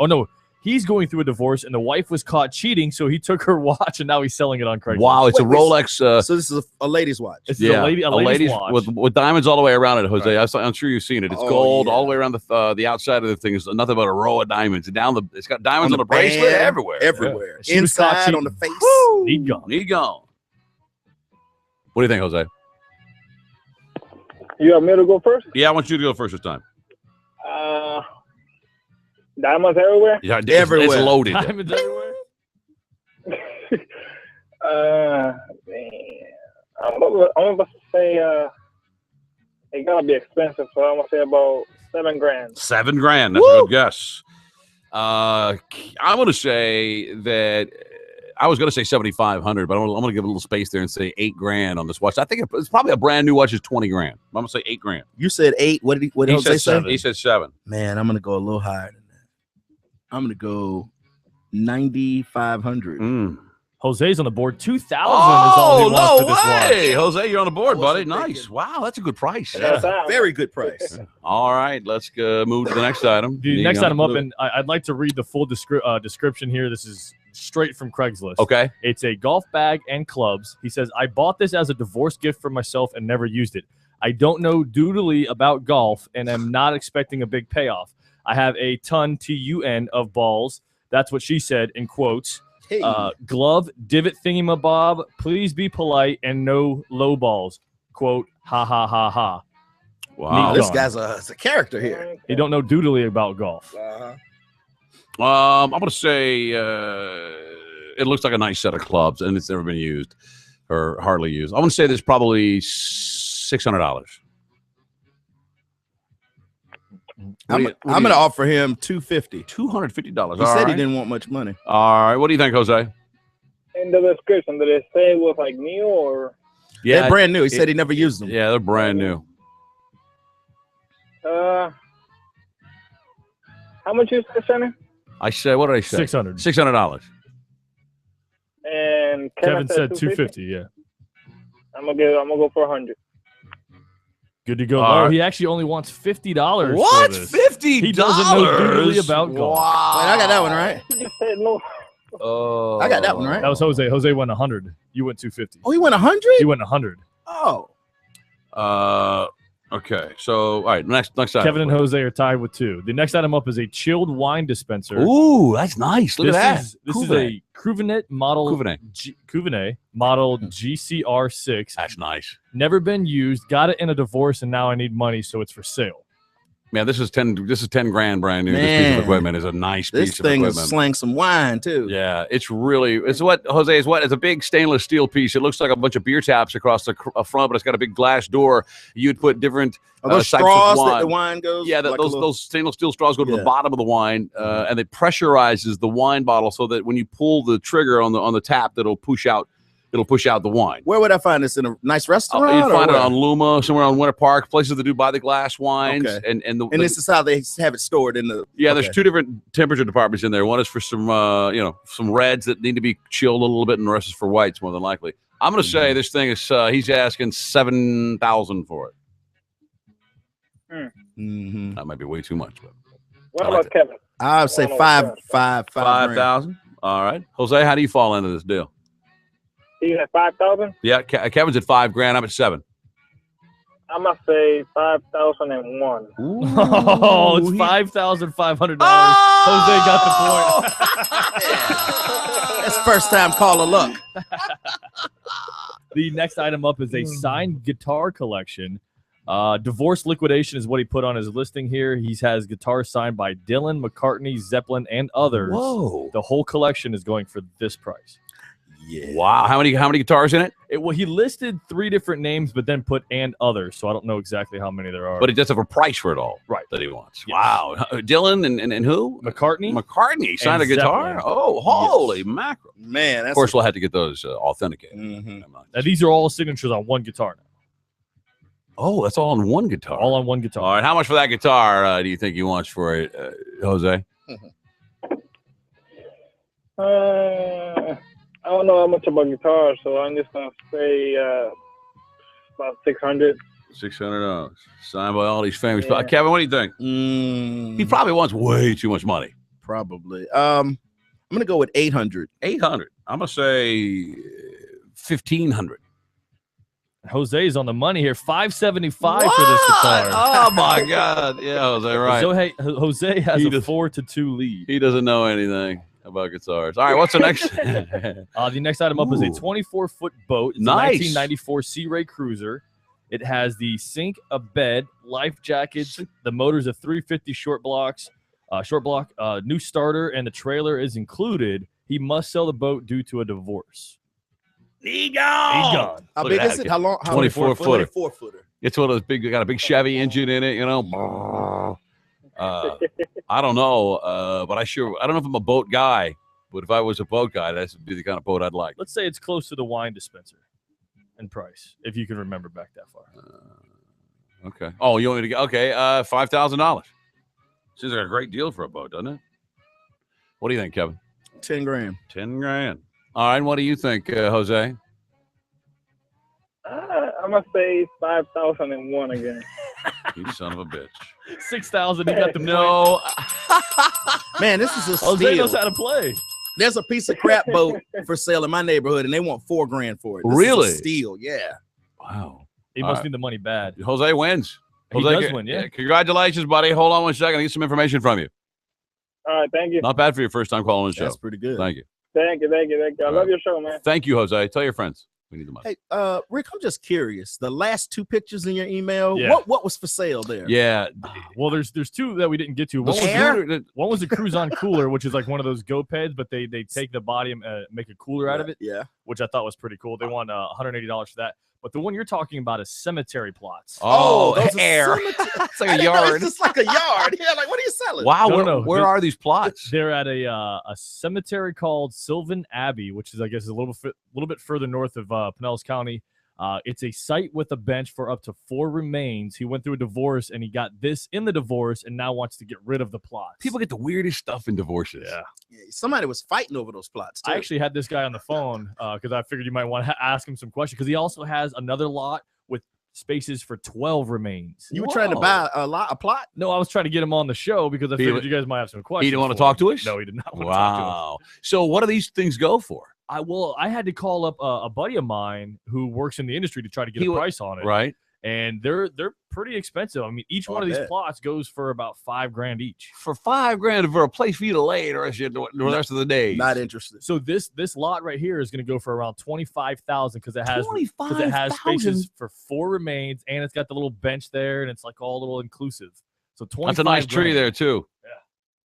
he's going through a divorce, and the wife was caught cheating, so he took her watch, and now he's selling it on Craigslist. Wow, it's a Rolex. So this is a lady's watch. This is a lady's watch. with diamonds all the way around it, Jose. I'm sure you've seen it. It's gold all the way around the outside of the thing. It's nothing but a row of diamonds. And it's got diamonds on the bracelet everywhere. Everywhere. Yeah. Inside, on the face. Need gone. What do you think, Jose? You want me to go first? Yeah, I want you to go first this time. Diamonds everywhere? Yeah, everywhere. It's loaded. Diamonds everywhere? Man. I'm going to say it got to be expensive, so I'm going to say about $7,000. $7,000. That's a good guess. I'm going to say that I was going to say 7,500, but I'm going to give a little space there and say $8,000 on this watch. I think it's probably a brand new watch is $20,000. I'm going to say $8,000. You said 8. What did Jose say? He said 7. Man, I'm going to go a little higher than that. I'm going to go 9,500. Jose's on the board. 2,000 is all he wants for this watch. Jose, you're on the board, buddy. Nice. Wow, that's a good price. Very good price. All right, let's move to the next item. The next item up, and I'd like to read the full description here. This is straight from Craigslist. Okay. It's a golf bag and clubs. He says, I bought this as a divorce gift for myself and never used it. I don't know doodly about golf and am not expecting a big payoff. I have a ton, TUN, of balls. That's what she said in quotes. Hey. Glove, divot thingamabob. Please be polite and no low balls. Quote, ha, ha, ha, ha. Wow. This guy's a character here. He don't know doodly about golf. I'm going to say it looks like a nice set of clubs, and it's never been used or hardly used. I'm going to say there's probably $600. I'm going to offer him $250. $250. He said he didn't want much money. All right. What do you think, Jose? In the description, did it say it was like new or? Yeah, they're brand new. He said he never used them. Yeah, they're brand new. How much is the Shannon? I said, what did I say? $600. $600. And Kevin said $250. Yeah. I'm gonna go for $100. Good to go. Right. He actually only wants $50. What? For this. $50? He doesn't know doodly about golf. Wow. Wait, I got that one right. You just said no. Oh, I got that one right. That was Jose. Jose went 100. You went 250. Oh, he went 100? He went 100. Oh. Okay. So, all right. Next item. Kevin and Jose are tied with 2. The next item up is a chilled wine dispenser. Ooh, that's nice. Look at that. This is a Cruvenet model. Cruvenet model GCR6. That's nice. Never been used. Got it in a divorce, and now I need money, so it's for sale. Man, this is $10,000 brand new. This piece of equipment is a nice piece of equipment. This thing is slang some wine too. Yeah, it's what Jose is. It's a big stainless steel piece. It looks like a bunch of beer taps across the front, but it's got a big glass door. You'd put different those types straws of wine. that the wine goes. Yeah, like those stainless steel straws go to the bottom of the wine, and it pressurizes the wine bottle so that when you pull the trigger on the tap, that'll push out. It'll push out the wine. Where would I find this? In a nice restaurant? You'd find it on Luma, somewhere on Winter Park, places that do buy the glass wines. Okay. And this is how they have it stored in the. Yeah, there's 2 different temperature departments in there. One is for some some reds that need to be chilled a little bit, and the rest is for whites more than likely. I'm going to say this thing is he's asking $7,000 for it. That might be way too much, but what about Kevin? I would say 5,000. All right, Jose, how do you fall into this deal? You at 5,000? Yeah, Kevin's at $5,000. I'm at 7. I'm gonna say 5,001. Oh, it's $5,500. Jose got the point. That's first time caller luck. The next item up is a signed guitar collection. Divorce liquidation is what he put on his listing here. He has guitars signed by Dylan, McCartney, Zeppelin, and others. Whoa! The whole collection is going for this price. Yeah. Wow. How many guitars in it? Well, he listed 3 different names, but then put and others. So I don't know exactly how many there are. But he does have a price for it all. Right. That he wants. Yes. Wow. Dylan and who? McCartney. McCartney signed a guitar? Zeppelin. Oh, holy mackerel. Man. Of course, we'll have to get those authenticated. Now, these are all signatures on one guitar now. Oh, that's all on one guitar. All on one guitar. All right. How much for that guitar do you think he wants for it, Jose? I don't know how much about guitars, so I'm just gonna say about $600. $600. Signed by all these famous. Kevin, what do you think? He probably wants way too much money. probably. I'm gonna go with 800. 800. I'm gonna say 1,500. Jose's on the money here. 575 for this guitar. Oh my God! Yeah, Jose, right. Jose has a 4-2 lead. He doesn't know anything about guitars. All right, what's the next? The next item up is a 24-foot boat. It's a 1994 Sea Ray Cruiser. It has the sink, a bed, life jackets. The motor's a 350 short block, new starter, and the trailer is included. He must sell the boat due to a divorce. He gone. How big is it? How long? 24-footer. 24-footer. It's one of those big. Got a big Chevy engine in it. You know. I don't know, but I don't know if I'm a boat guy. But if I was a boat guy, that would be the kind of boat I'd like. Let's say it's close to the wine dispenser in price, if you can remember back that far. Okay. Oh, you want me to go? Okay. $5,000. Seems like a great deal for a boat, doesn't it? What do you think, Kevin? 10 grand. 10 grand. All right. What do you think, Jose? I'm gonna say 5,001 again. You son of a bitch. 6,000. He got the no. Man, this is a steal. Jose knows how to play. There's a piece of crap boat for sale in my neighborhood, and they want $4 grand for it. This really? Is a steal. Yeah. Wow. He must need the money bad. Jose wins. He does win, yeah. Congratulations, buddy. Hold on one second. I'll get some information from you. All right, thank you. Not bad for your first time calling the show. That's pretty good. Thank you. Thank you. I love your show, man. Thank you, Jose. Tell your friends we need the money. Hey, Rick, I'm just curious. The last two pictures in your email, what was for sale there? Yeah. Well, there's two that we didn't get to. One was a Cruise-On cooler, which is like one of those GoPeds, but they take the body and make a cooler out of it. Yeah. Which I thought was pretty cool. They want $180 for that. But the one you're talking about is cemetery plots. Oh, those air. It's like a yard. It's just like a yard. Yeah, like what are you selling? Wow, where are these plots? They're at a cemetery called Sylvan Abbey, which is, I guess, a little bit further north of Pinellas County. It's a site with a bench for up to 4 remains. He went through a divorce, and he got this in the divorce, and now wants to get rid of the plots. People get the weirdest stuff in divorces. Yeah. Somebody was fighting over those plots, too. I actually had this guy on the phone because I figured you might want to ask him some questions, because he also has another lot with spaces for 12 remains. You were trying to buy a plot? No, I was trying to get him on the show because I figured you guys might have some questions. He didn't want to talk to us? No, he did not want to talk to us. So what do these things go for? I had to call up a buddy of mine who works in the industry to try to get a price on it. Right. And they're pretty expensive. I mean, each one of these plots goes for about $5 grand each. For $5 grand for a place for you to lay the rest of the day. Not interested. So this lot right here is going to go for around $25,000 because it has spaces for 4 remains, and it's got the little bench there, and it's like all little inclusive. So that's a nice tree there too. Yeah.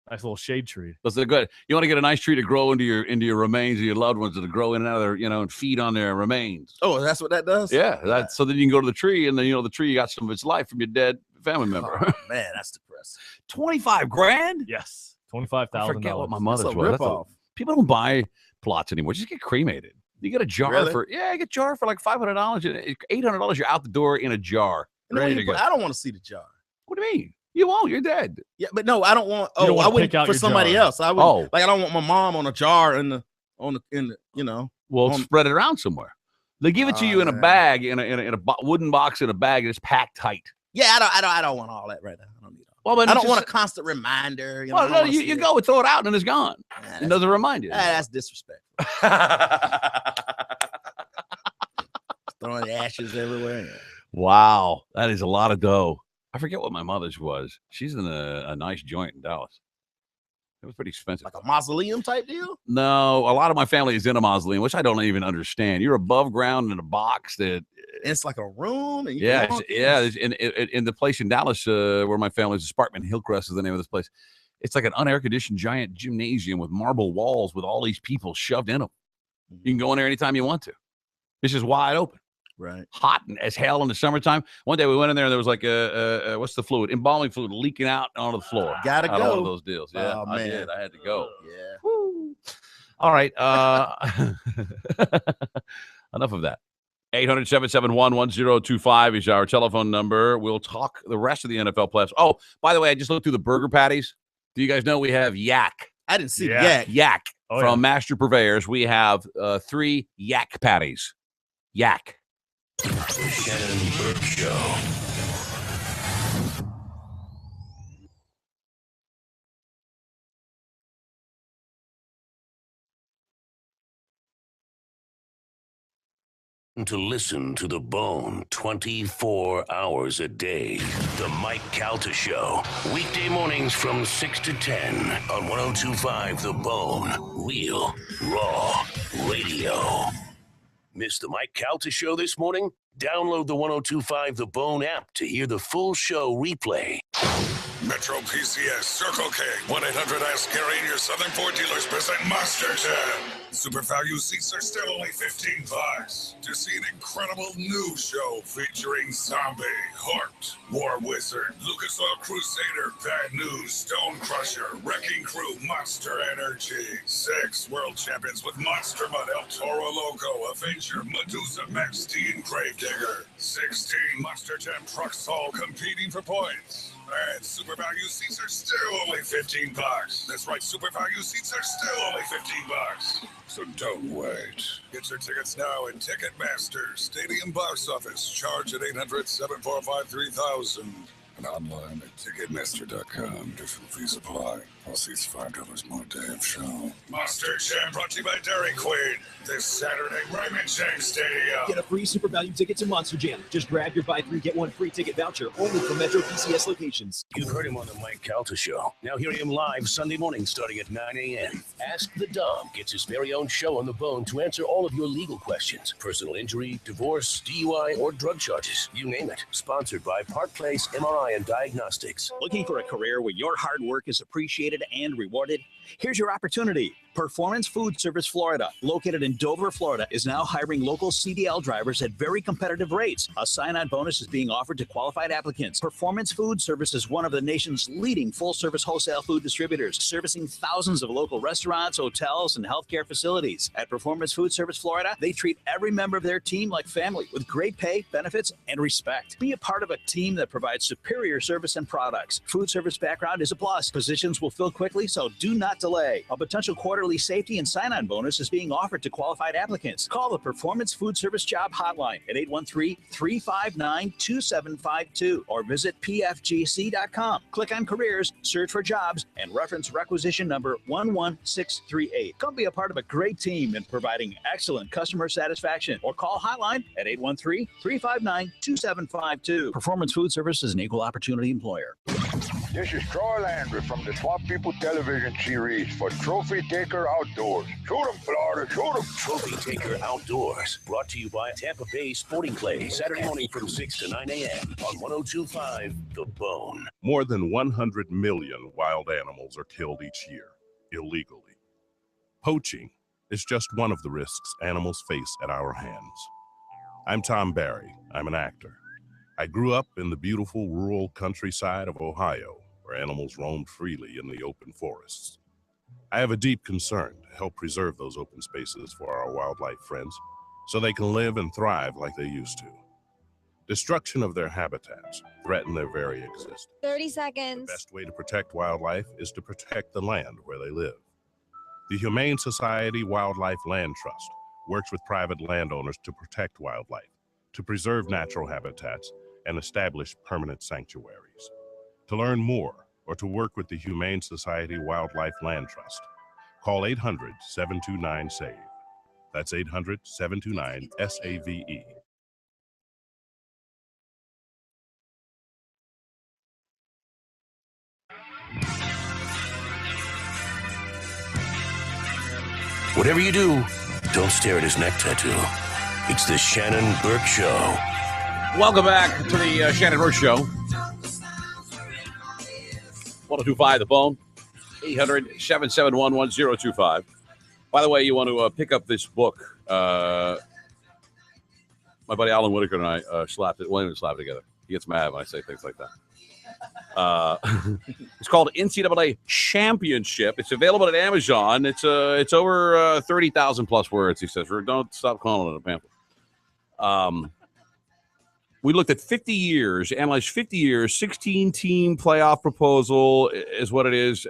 Nice little shade tree. That's good. You want to get a nice tree to grow into your remains of your loved ones, to grow in and out of their, and feed on their remains. Oh, that's what that does? Yeah. So then you can go to the tree, and then the tree got some of its life from your dead family member. Oh, man, that's depressing. $25 grand? Yes. $25,000. I forget what my mother's That's a was. ripoff. People don't buy plots anymore. Just get cremated. You get a jar you get a jar for like $500. $800. You're out the door in a jar. Ready to go. I don't want to see the jar. What do you mean? You won't. You're dead. Yeah, but no, I don't want. Oh, I wouldn't for somebody else. I would. Like I don't want my mom on a jar in the. Well, spread it around somewhere. They give it to you in a bag, in a wooden box in a bag, and it's packed tight. Yeah, I don't want all that right now. I don't need all. Well, but I don't want a constant reminder. You go and throw it out, and it's gone. It doesn't remind you. That's disrespectful. Throwing ashes everywhere. Wow, that is a lot of dough. I forget what my mother's was. She's in a nice joint in Dallas. It was pretty expensive. Like a mausoleum type deal? No, a lot of my family is in a mausoleum, which I don't even understand. You're above ground in a box that. It's like a room. And in the place in Dallas where my family's, Sparkman Hillcrest is the name of this place. It's like an unair conditioned giant gymnasium with marble walls with all these people shoved in them. You can go in there anytime you want to. It's just wide open. Right. Hot as hell in the summertime. One day we went in there and there was like what's the fluid? Embalming fluid leaking out onto the floor. Gotta go. One of those deals. Yeah, oh, I man. did. I had to go. Yeah. Woo. All right. Enough of that. 800-771-1025 is our telephone number. We'll talk the rest of the NFL playoffs. Oh, by the way, I just looked through the burger patties. Do you guys know we have Yak? I didn't see Yak. Yak from Master Purveyors. We have 3 Yak patties. Yak. The Shannon Burke Show. To listen to The Bone 24 hours a day. The Mike Calta Show. Weekday mornings from 6 to 10 on 102.5 The Bone. Real, raw radio. Missed the Mike Calta Show this morning? Download the 102.5 The Bone app to hear the full show replay. Metro PCS, Circle K, 1-800-ASK-GARY, and your Southern Ford dealers present Monster Jam. Super value seats are still only $15 to see an incredible new show featuring Zombie, Heart, War Wizard, Lucas Oil Crusader, Bad News, Stone Crusher, Wrecking Crew, Monster Energy, 6 world champions with Monster Mud, El Toro Loco, Avenger, Medusa, Max D, and Gravedigger, 16 Monster Jam trucks all competing for points. And super value seats are still only $15. That's right, super value seats are still only $15. So don't wait. Get your tickets now at Ticketmaster, Stadium Box Office. Charge at 800-745-3000. And online at Ticketmaster.com. Different fees apply. All seats $5 more day of show. Monster Jam brought to you by Dairy Queen. This Saturday, Raymond James Stadium. Get a free super value ticket to Monster Jam. Just grab your buy 3 get 1 free ticket voucher only from Metro PCS locations. You've heard him on the Mike Calta Show. Now hear him live Sunday morning starting at 9 a.m. Ask the Dom gets his very own show on the Bone to answer all of your legal questions. Personal injury, divorce, DUI, or drug charges. You name it. Sponsored by Park Place MRI and Diagnostics. Looking for a career where your hard work is appreciated and rewarded? Here's your opportunity. Performance Food Service Florida, located in Dover, Florida, is now hiring local CDL drivers at very competitive rates. A sign-on bonus is being offered to qualified applicants. Performance Food Service is one of the nation's leading full-service wholesale food distributors, servicing thousands of local restaurants, hotels, and healthcare facilities. At Performance Food Service Florida, they treat every member of their team like family, with great pay, benefits, and respect. Be a part of a team that provides superior service and products. Food service background is a plus. Positions will fill quickly, so do not delay. A potential quarterly safety and sign-on bonus is being offered to qualified applicants. Call the Performance Food Service Job Hotline at 813-359-2752 or visit pfgc.com. Click on careers, search for jobs, and reference requisition number 11638. Come be a part of a great team in providing excellent customer satisfaction, or call hotline at 813-359-2752. Performance Food Service is an equal opportunity employer. This is Troy Landry from the Swamp People television series for Trophy Taker Outdoors. Shoot 'em, Florida, shoot 'em. Trophy Taker Outdoors, brought to you by Tampa Bay Sporting Clay, Saturday morning from 6 to 9 a.m. on 102.5 The Bone. More than 100 million wild animals are killed each year, illegally. Poaching is just one of the risks animals face at our hands. I'm Tom Barry. I'm an actor. I grew up in the beautiful rural countryside of Ohio, where animals roamed freely in the open forests. I have a deep concern to help preserve those open spaces for our wildlife friends so they can live and thrive like they used to. Destruction of their habitats threaten their very existence. 30 seconds. The best way to protect wildlife is to protect the land where they live. The Humane Society Wildlife Land Trust works with private landowners to protect wildlife, to preserve natural habitats, and establish permanent sanctuaries. To learn more or to work with the Humane Society Wildlife Land Trust, call 800-729-SAVE. That's 800-729-SAVE. Whatever you do, don't stare at his neck tattoo. It's the Shannon Burke Show. Welcome back to the Shannon Burke Show. 102.5 The Bone, 800-771-1025. By the way, you want to pick up this book. My buddy Alan Whitaker and I slapped it. Well, we slapped it together. He gets mad when I say things like that. It's called NCAA Championship. It's available at Amazon. It's over 30,000 plus words, he says. Don't stop calling it a pamphlet. We looked at 50 years, analyzed 50 years, 16-team playoff proposal is what it is.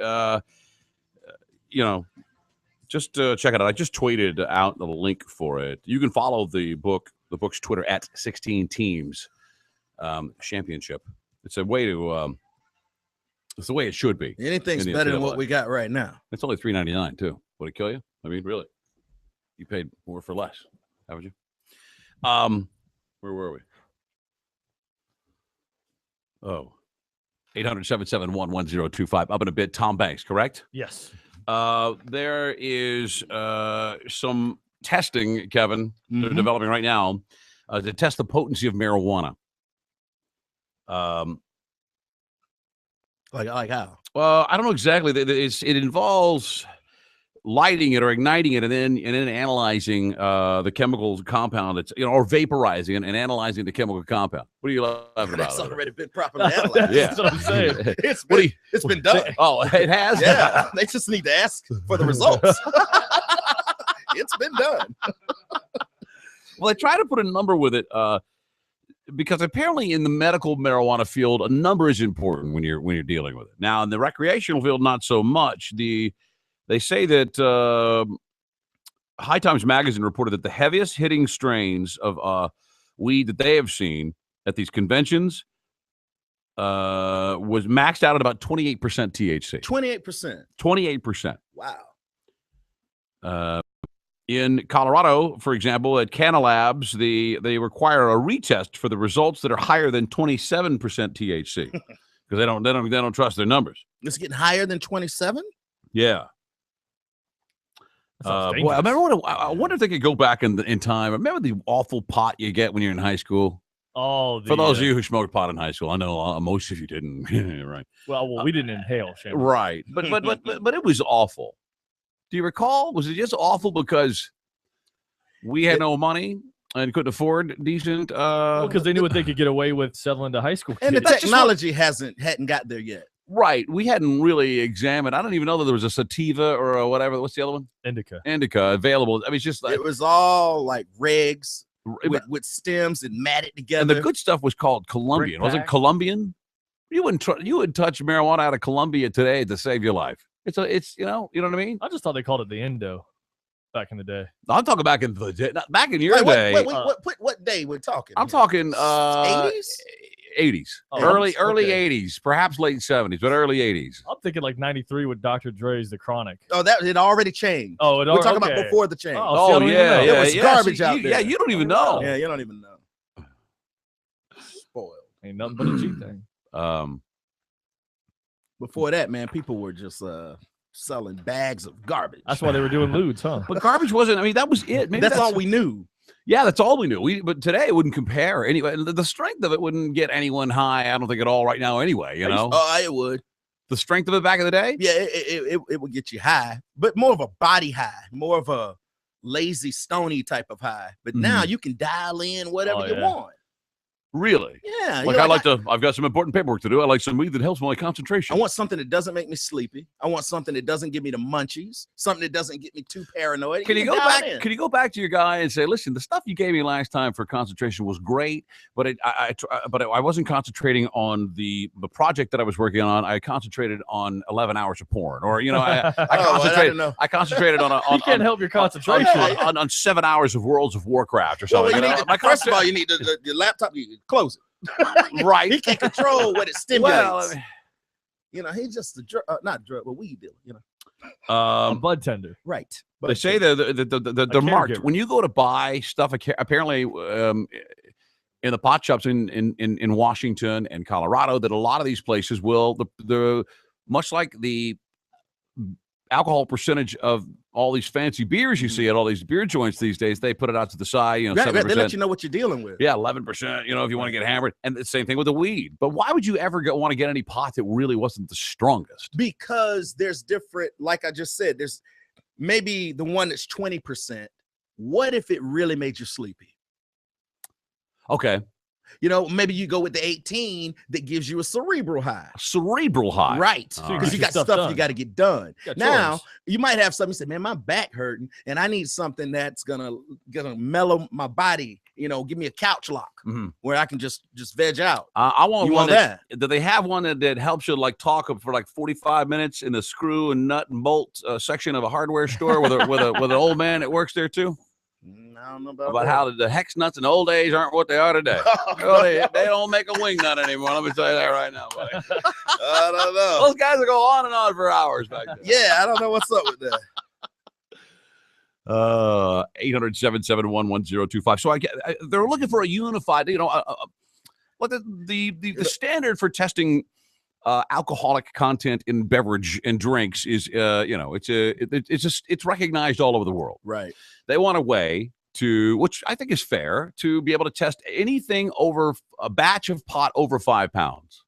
Just check it out. I just tweeted out the link for it. You can follow the book's Twitter at 16 Teams Championship. It's a way to, it's the way it should be. Anything's better than what we got right now. It's only $3.99 too. Would it kill you? I mean, really? You paid more for less, haven't you? Where were we? Oh, 800-771-1025. Up in a bit. Tom Banks, correct? Yes. There is some testing, Kevin, they're developing right now to test the potency of marijuana. Like how? Well, I don't know exactly. It involves lighting it or igniting it, and then analyzing the chemical compound that's or vaporizing it and analyzing the chemical compound. What are you laughing about? That's already been properly analyzed. Yeah, that's what I'm saying. It's been done. Oh, it has. Yeah, they just need to ask for the results. It's been done. Well, I try to put a number with it because apparently in the medical marijuana field, a number is important when you're dealing with it. Now, in the recreational field, not so much. They say that High Times Magazine reported that the heaviest hitting strains of weed that they have seen at these conventions was maxed out at about 28% THC. 28%. 28%. Wow. In Colorado, for example, at Canalabs, they require a retest for the results that are higher than 27% THC because they don't trust their numbers. It's getting higher than 27. Yeah. Boy, I wonder if they could go back in time. Remember the awful pot you get when you're in high school? Oh, for those of you who smoked pot in high school, I know most of you didn't. Right? Well, we didn't inhale, Shannon. Right, but it was awful. Do you recall? Was it just awful because we had no money and couldn't afford decent? Because they knew what they could get away with selling to high school and kids. the technology hadn't got there yet. Right. We hadn't really examined. I don't even know that there was a sativa or a whatever. What's the other one? Indica available. I mean, it's just like, it was all like regs with stems and matted together. And the good stuff was called Colombian. Was it Colombian? You wouldn't touch marijuana out of Colombia today to save your life. It's you know what I mean? I just thought they called it the Indo back in the day. I'm talking back in the day. Back in your day. What day we're talking? I'm talking 80s? 80s. Oh, early okay. 80s, perhaps late 70s, but early 80s. I'm thinking like 93 with Dr. Dre's The Chronic. Oh, that it already changed. Oh, we're talking about before the change. Oh, yeah. It was garbage out there. Yeah, you don't even know. Yeah, you don't even know. Spoiled. Ain't nothing but a cheap thing. Before that, man, people were just selling bags of garbage. That's why they were doing lewds, huh? But garbage wasn't. I mean, that was it. Maybe that's all we knew. Yeah, that's all we knew. But today it wouldn't compare. Anyway, the strength of it wouldn't get anyone high. I don't think at all right now. Anyway, you know. Oh, it would. The strength of it back in the day. Yeah, it would get you high, but more of a body high, more of a lazy, stony type of high. But now you can dial in whatever you want. Really? Yeah. Like I've got some important paperwork to do. I like some weed that helps my concentration. I want something that doesn't make me sleepy. I want something that doesn't give me the munchies. Something that doesn't get me too paranoid. Can you go back? Can you go back to your guy and say, listen, the stuff you gave me last time for concentration was great, but I wasn't concentrating on the project that I was working on. I concentrated on 11 hours of porn, or I concentrated on you can't help your concentration on 7 hours of Worlds of Warcraft or something. First of all, you need the laptop. You close it. Right. He can't control what it stimulates. Well, he's just a weed dealer, a bud tender. Right. They say they're marked. When you go to buy stuff, apparently in the pot shops in Washington and Colorado, that a lot of these places will, the much like the alcohol percentage of all these fancy beers you see at all these beer joints these days, they put it out to the side, 7%. They let you know what you're dealing with. Yeah, 11%, if you want to get hammered. And the same thing with the weed. But why would you ever want to get any pot that really wasn't the strongest? Because there's different, like I just said, there's maybe the one that's 20%. What if it really made you sleepy? Okay. Maybe you go with the 18 that gives you a cerebral high. Right. Because you got stuff you got to get done. Now, you might have something say, man, my back hurting, and I need something that's gonna mellow my body, give me a couch lock where I can just veg out. I want one that. Do they have one that helps you talk for 45 minutes in the screw and nut and bolt section of a hardware store with an old man that works there too? I don't know about that. How the hex nuts in the old days aren't what they are today. They don't make a wing nut anymore. Let me tell you that right now, buddy. I don't know. Those guys will go on and on for hours back then. Yeah, I don't know what's up with that. 800-771-1025. So they're looking for a unified, what the standard for testing alcoholic content in beverage and drinks is, it's recognized all over the world. Right. They want a way to, which I think is fair, to be able to test anything over a batch of pot over 5 pounds.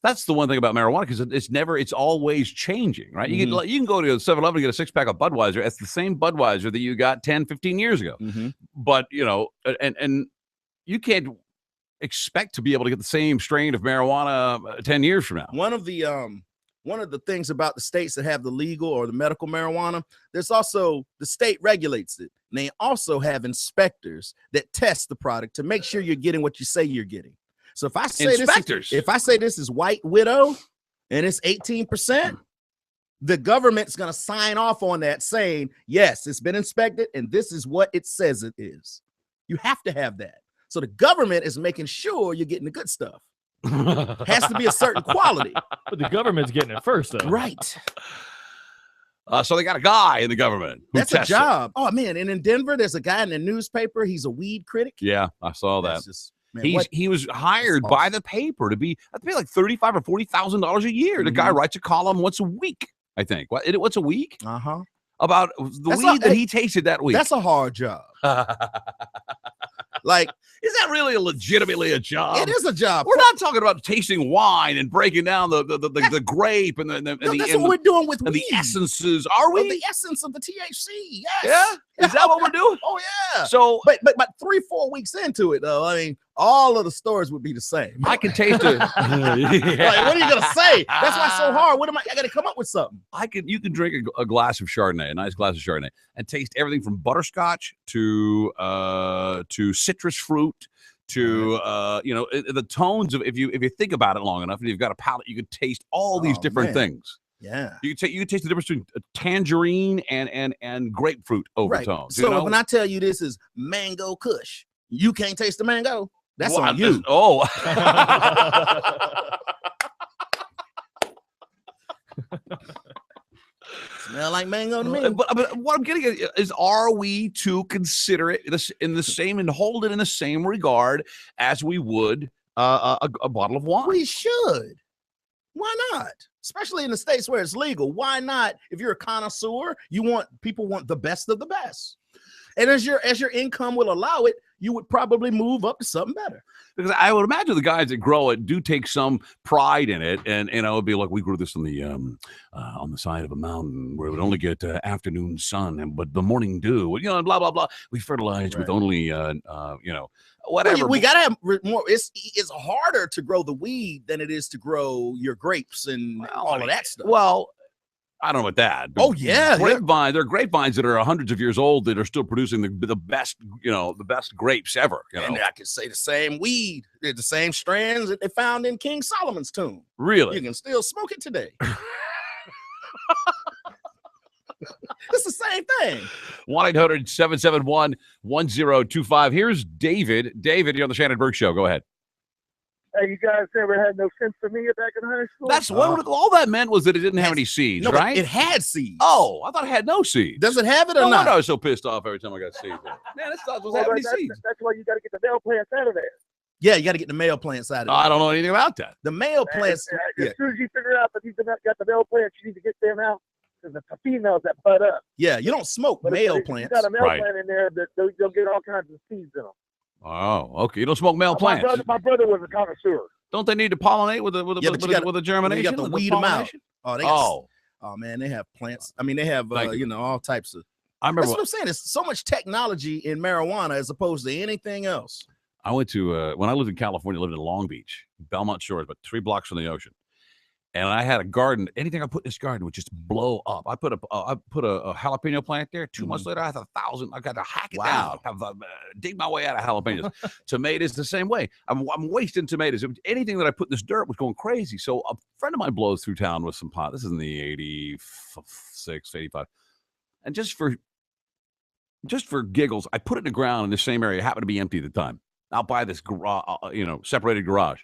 That's the one thing about marijuana, because it's always changing, right? Mm-hmm. You can go to 7-Eleven and get a 6-pack of Budweiser. It's the same Budweiser that you got 10, 15 years ago. Mm-hmm. But, and you can't expect to be able to get the same strain of marijuana 10 years from now. One of the things about the states that have the legal or the medical marijuana, there's also the state regulates it. And they also have inspectors that test the product to make sure you're getting what you say you're getting. So if I say this is White Widow and it's 18%, the government's going to sign off on that saying, yes, it's been inspected and this is what it says it is. You have to have that. So the government is making sure you're getting the good stuff. Has to be a certain quality. But the government's getting it first, though. Right. So they got a guy in the government. That's a job. Oh, man. And in Denver, there's a guy in the newspaper. He's a weed critic. Yeah, I saw that. Man, he was hired by the paper to pay like $35,000 or $40,000 a year. The guy writes a column once a week, I think. Once a week? Uh-huh. About the weed that he tasted that week. That's a hard job. Like, is that really legitimately a job? It is a job. We're not talking about tasting wine and breaking down the grape and that's what we're doing with and weed. the essences. Are we? The essence of the THC. Yes. Yeah. Is that what we're doing? Oh yeah. So, but 3-4 weeks into it, though, I mean, all of the stores would be the same. I can taste it. Like, what are you gonna say? That's why it's so hard. I gotta come up with something. You can drink a glass of Chardonnay, a nice glass of Chardonnay, and taste everything from butterscotch to citrus fruit to the tones of, if you think about it long enough and you've got a palate, you can taste all these different things. Yeah. You can taste the difference between a tangerine and grapefruit overtones. So when I tell you this is mango kush, you can't taste the mango. That's on you. Smell like mango to me. But what I'm getting at is, are we to consider it in the same and hold it in the same regard as we would a bottle of wine? We should. Why not? Especially in the states where it's legal. Why not? If you're a connoisseur, people want the best of the best. And as your income will allow it, you would probably move up to something better. Because I would imagine the guys that grow it do take some pride in it, and it'd be like, we grew this on the side of a mountain where it would only get afternoon sun, but the morning dew, blah blah blah. We fertilized with only whatever. We gotta have more. It's harder to grow the weed than it is to grow your grapes and all of that stuff. Well, I don't know about that. Oh yeah, grapevine. There are grapevines that are hundreds of years old that are still producing the best, the best grapes ever. And I can say the same weed, the same strands that they found in King Solomon's tomb. Really, you can still smoke it today. It's the same thing. 1-800-771-1025. Here's David. David, you're on the Shannon Burke Show. Go ahead. Hey, you guys ever had no sense-for-me back in high school? That's what all that meant, was that it didn't have any seeds, right? It had seeds. Oh, I thought it had no seeds. Does it have it or not? I was so pissed off every time I got seeds. Man, this stuff doesn't have any seeds. That's why you got to get the male plants out of there. Yeah, you got to get the male plants out of there. I don't know anything about that. The male plants. As soon as you figure out that you've got the male plants, you need to get them out. Because the females that bud up. Yeah, you don't smoke male plants. You got a male plant in there that they'll get all kinds of seeds in them. Oh, okay. You don't smoke male plants. My brother was a connoisseur. Don't they need to pollinate with the germination? You got to weed them out. Oh, man, they have plants. I mean, they have all types of. I remember. That's what I'm saying. There's so much technology in marijuana as opposed to anything else. I went to when I lived in California. Lived in Long Beach, Belmont Shores, but 3 blocks from the ocean. And I had a garden. Anything I put in this garden would just blow up. I put a jalapeno plant there. 2 months later, I had 1,000. I got to hack it down, dig my way out of jalapenos. Tomatoes the same way. I'm wasting tomatoes. Anything that I put in this dirt was going crazy. So a friend of mine blows through town with some pot. This is in the 86, 85. And just for giggles, I put it in the ground in the same area. It happened to be empty at the time. I'll buy this separated garage.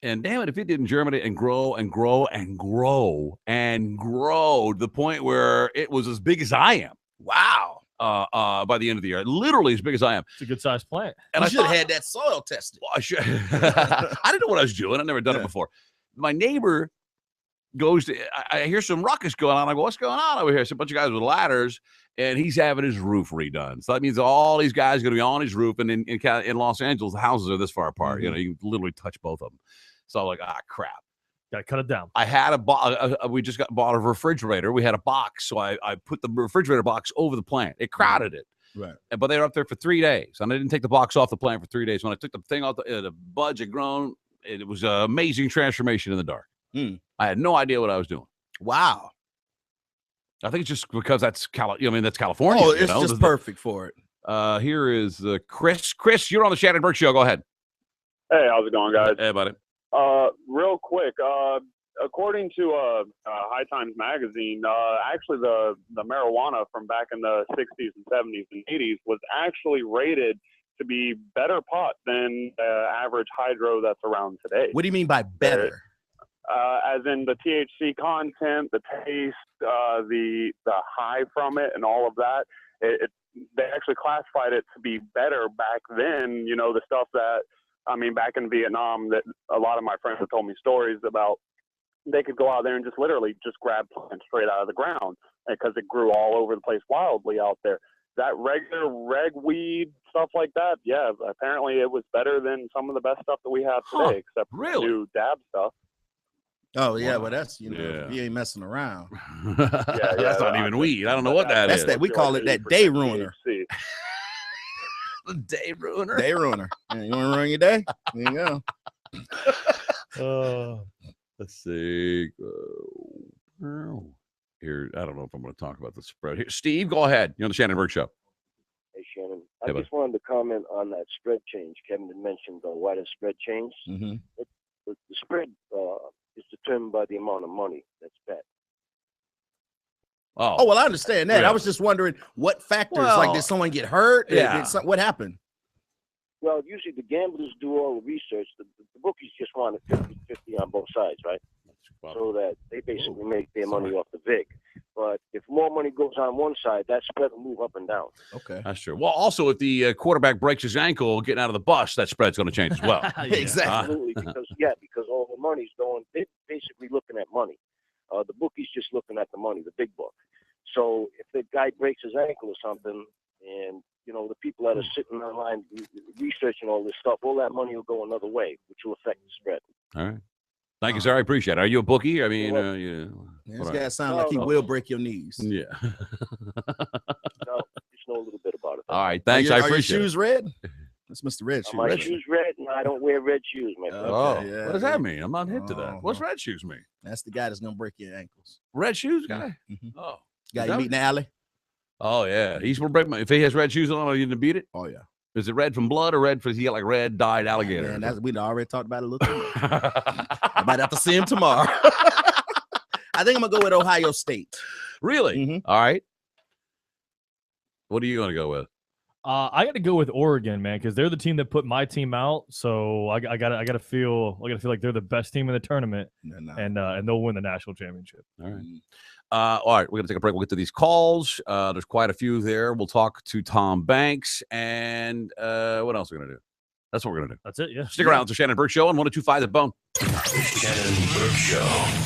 And damn it, if it didn't germinate and grow and grow and grow and grow to the point where it was as big as I am. Wow. By the end of the year, literally as big as I am. It's a good sized plant. And I should have had that soil tested. Well, I should. I didn't know what I was doing. I've never done it before. My neighbor goes to. I hear some ruckus going on. I go, what's going on over here? It's a bunch of guys with ladders, and he's having his roof redone. So that means all these guys are going to be on his roof. And in Los Angeles, the houses are this far apart. Mm-hmm. You can literally touch both of them. So I'm like, crap. Gotta cut it down. I had we just bought a refrigerator. We had a box, so I put the refrigerator box over the plant. It crowded it. Right. But they were up there for 3 days, and I didn't take the box off the plant for 3 days. When I took the thing off, the buds had grown. It was an amazing transformation in the dark. I had no idea what I was doing. Wow. I think it's just because that's that's California. Oh, it's just perfect for it. Here is Chris. Chris, you're on the Shannon Burke Show. Go ahead. Hey, how's it going, guys? Hey, buddy. Real quick, according to High Times magazine, actually the marijuana from back in the 60s and 70s and 80s was actually rated to be better pot than average hydro that's around today. What do you mean by better? As in the THC content, the taste, the high from it, and all of that. They actually classified it to be better back then. The stuff that, back in Vietnam, that a lot of my friends have told me stories about. They could go out there and just literally just grab plants straight out of the ground because it grew all over the place wildly out there. That regular ragweed stuff like that, yeah, apparently it was better than some of the best stuff that we have today, except for the new dab stuff. Oh yeah, well that's you ain't messing around. That's not even weed. I don't know what that is. We call it that day ruiner. Day ruiner. Day ruiner. Yeah, you want to ruin your day? There you go. Let's see. Here, I don't know if I'm going to talk about the spread. Here, Steve, go ahead. You're on the Shannon Burke Show. Hey, Shannon. I just wanted to comment on that spread change. Kevin had mentioned why the spread changed. Mm-hmm. The spread is determined by the amount of money that's bet. Oh, well, I understand that. I was just wondering what factors, like did someone get hurt? Yeah. What happened? Well, usually the gamblers do all the research. The bookies just want it 50-50 on both sides, right? So that they basically make their money off the VIG. But if more money goes on one side, that spread will move up and down. Okay. That's true. Well, also, if the quarterback breaks his ankle getting out of the bus, that spread's going to change as well. Exactly. Absolutely, because all the money's going, they're basically looking at money. The bookie's just looking at the money, the big book. So if the guy breaks his ankle or something, and the people that are sitting online researching all this stuff, all that money will go another way, which will affect the spread. All right. Thank you, sir. I appreciate it. Are you a bookie? I mean, this guy sounds like he will break your knees. Yeah. No, just know a little bit about it. All right. Thanks. I appreciate your shoes red? That's Mr. Red Shoes. My shoes red, and I don't wear red shoes, my friend. What does that mean? I'm not hip to that. What's red shoes mean? That's the guy that's going to break your ankles. Red shoes guy? Mm-hmm. Oh. Guy you meet in the alley? Oh, yeah. He's going to break if he has red shoes on, are you going to beat it? Oh, yeah. Is it red from blood or red for he got like red dyed alligator? Man, we'd already talked about it a little bit. I might have to see him tomorrow. I think I'm going to go with Ohio State. Really? Mm-hmm. All right. What are you going to go with? I got to go with Oregon, man, because they're the team that put my team out. So I gotta feel like they're the best team in the tournament, and they'll win the national championship. All right. All right, we're gonna take a break. We'll get to these calls. There's quite a few there. We'll talk to Tom Banks, and what else are we gonna do? That's what we're gonna do. That's it. Yeah. Stick around. It's the Shannon Burke Show on 102.5 The Bone. Shannon Burke Show.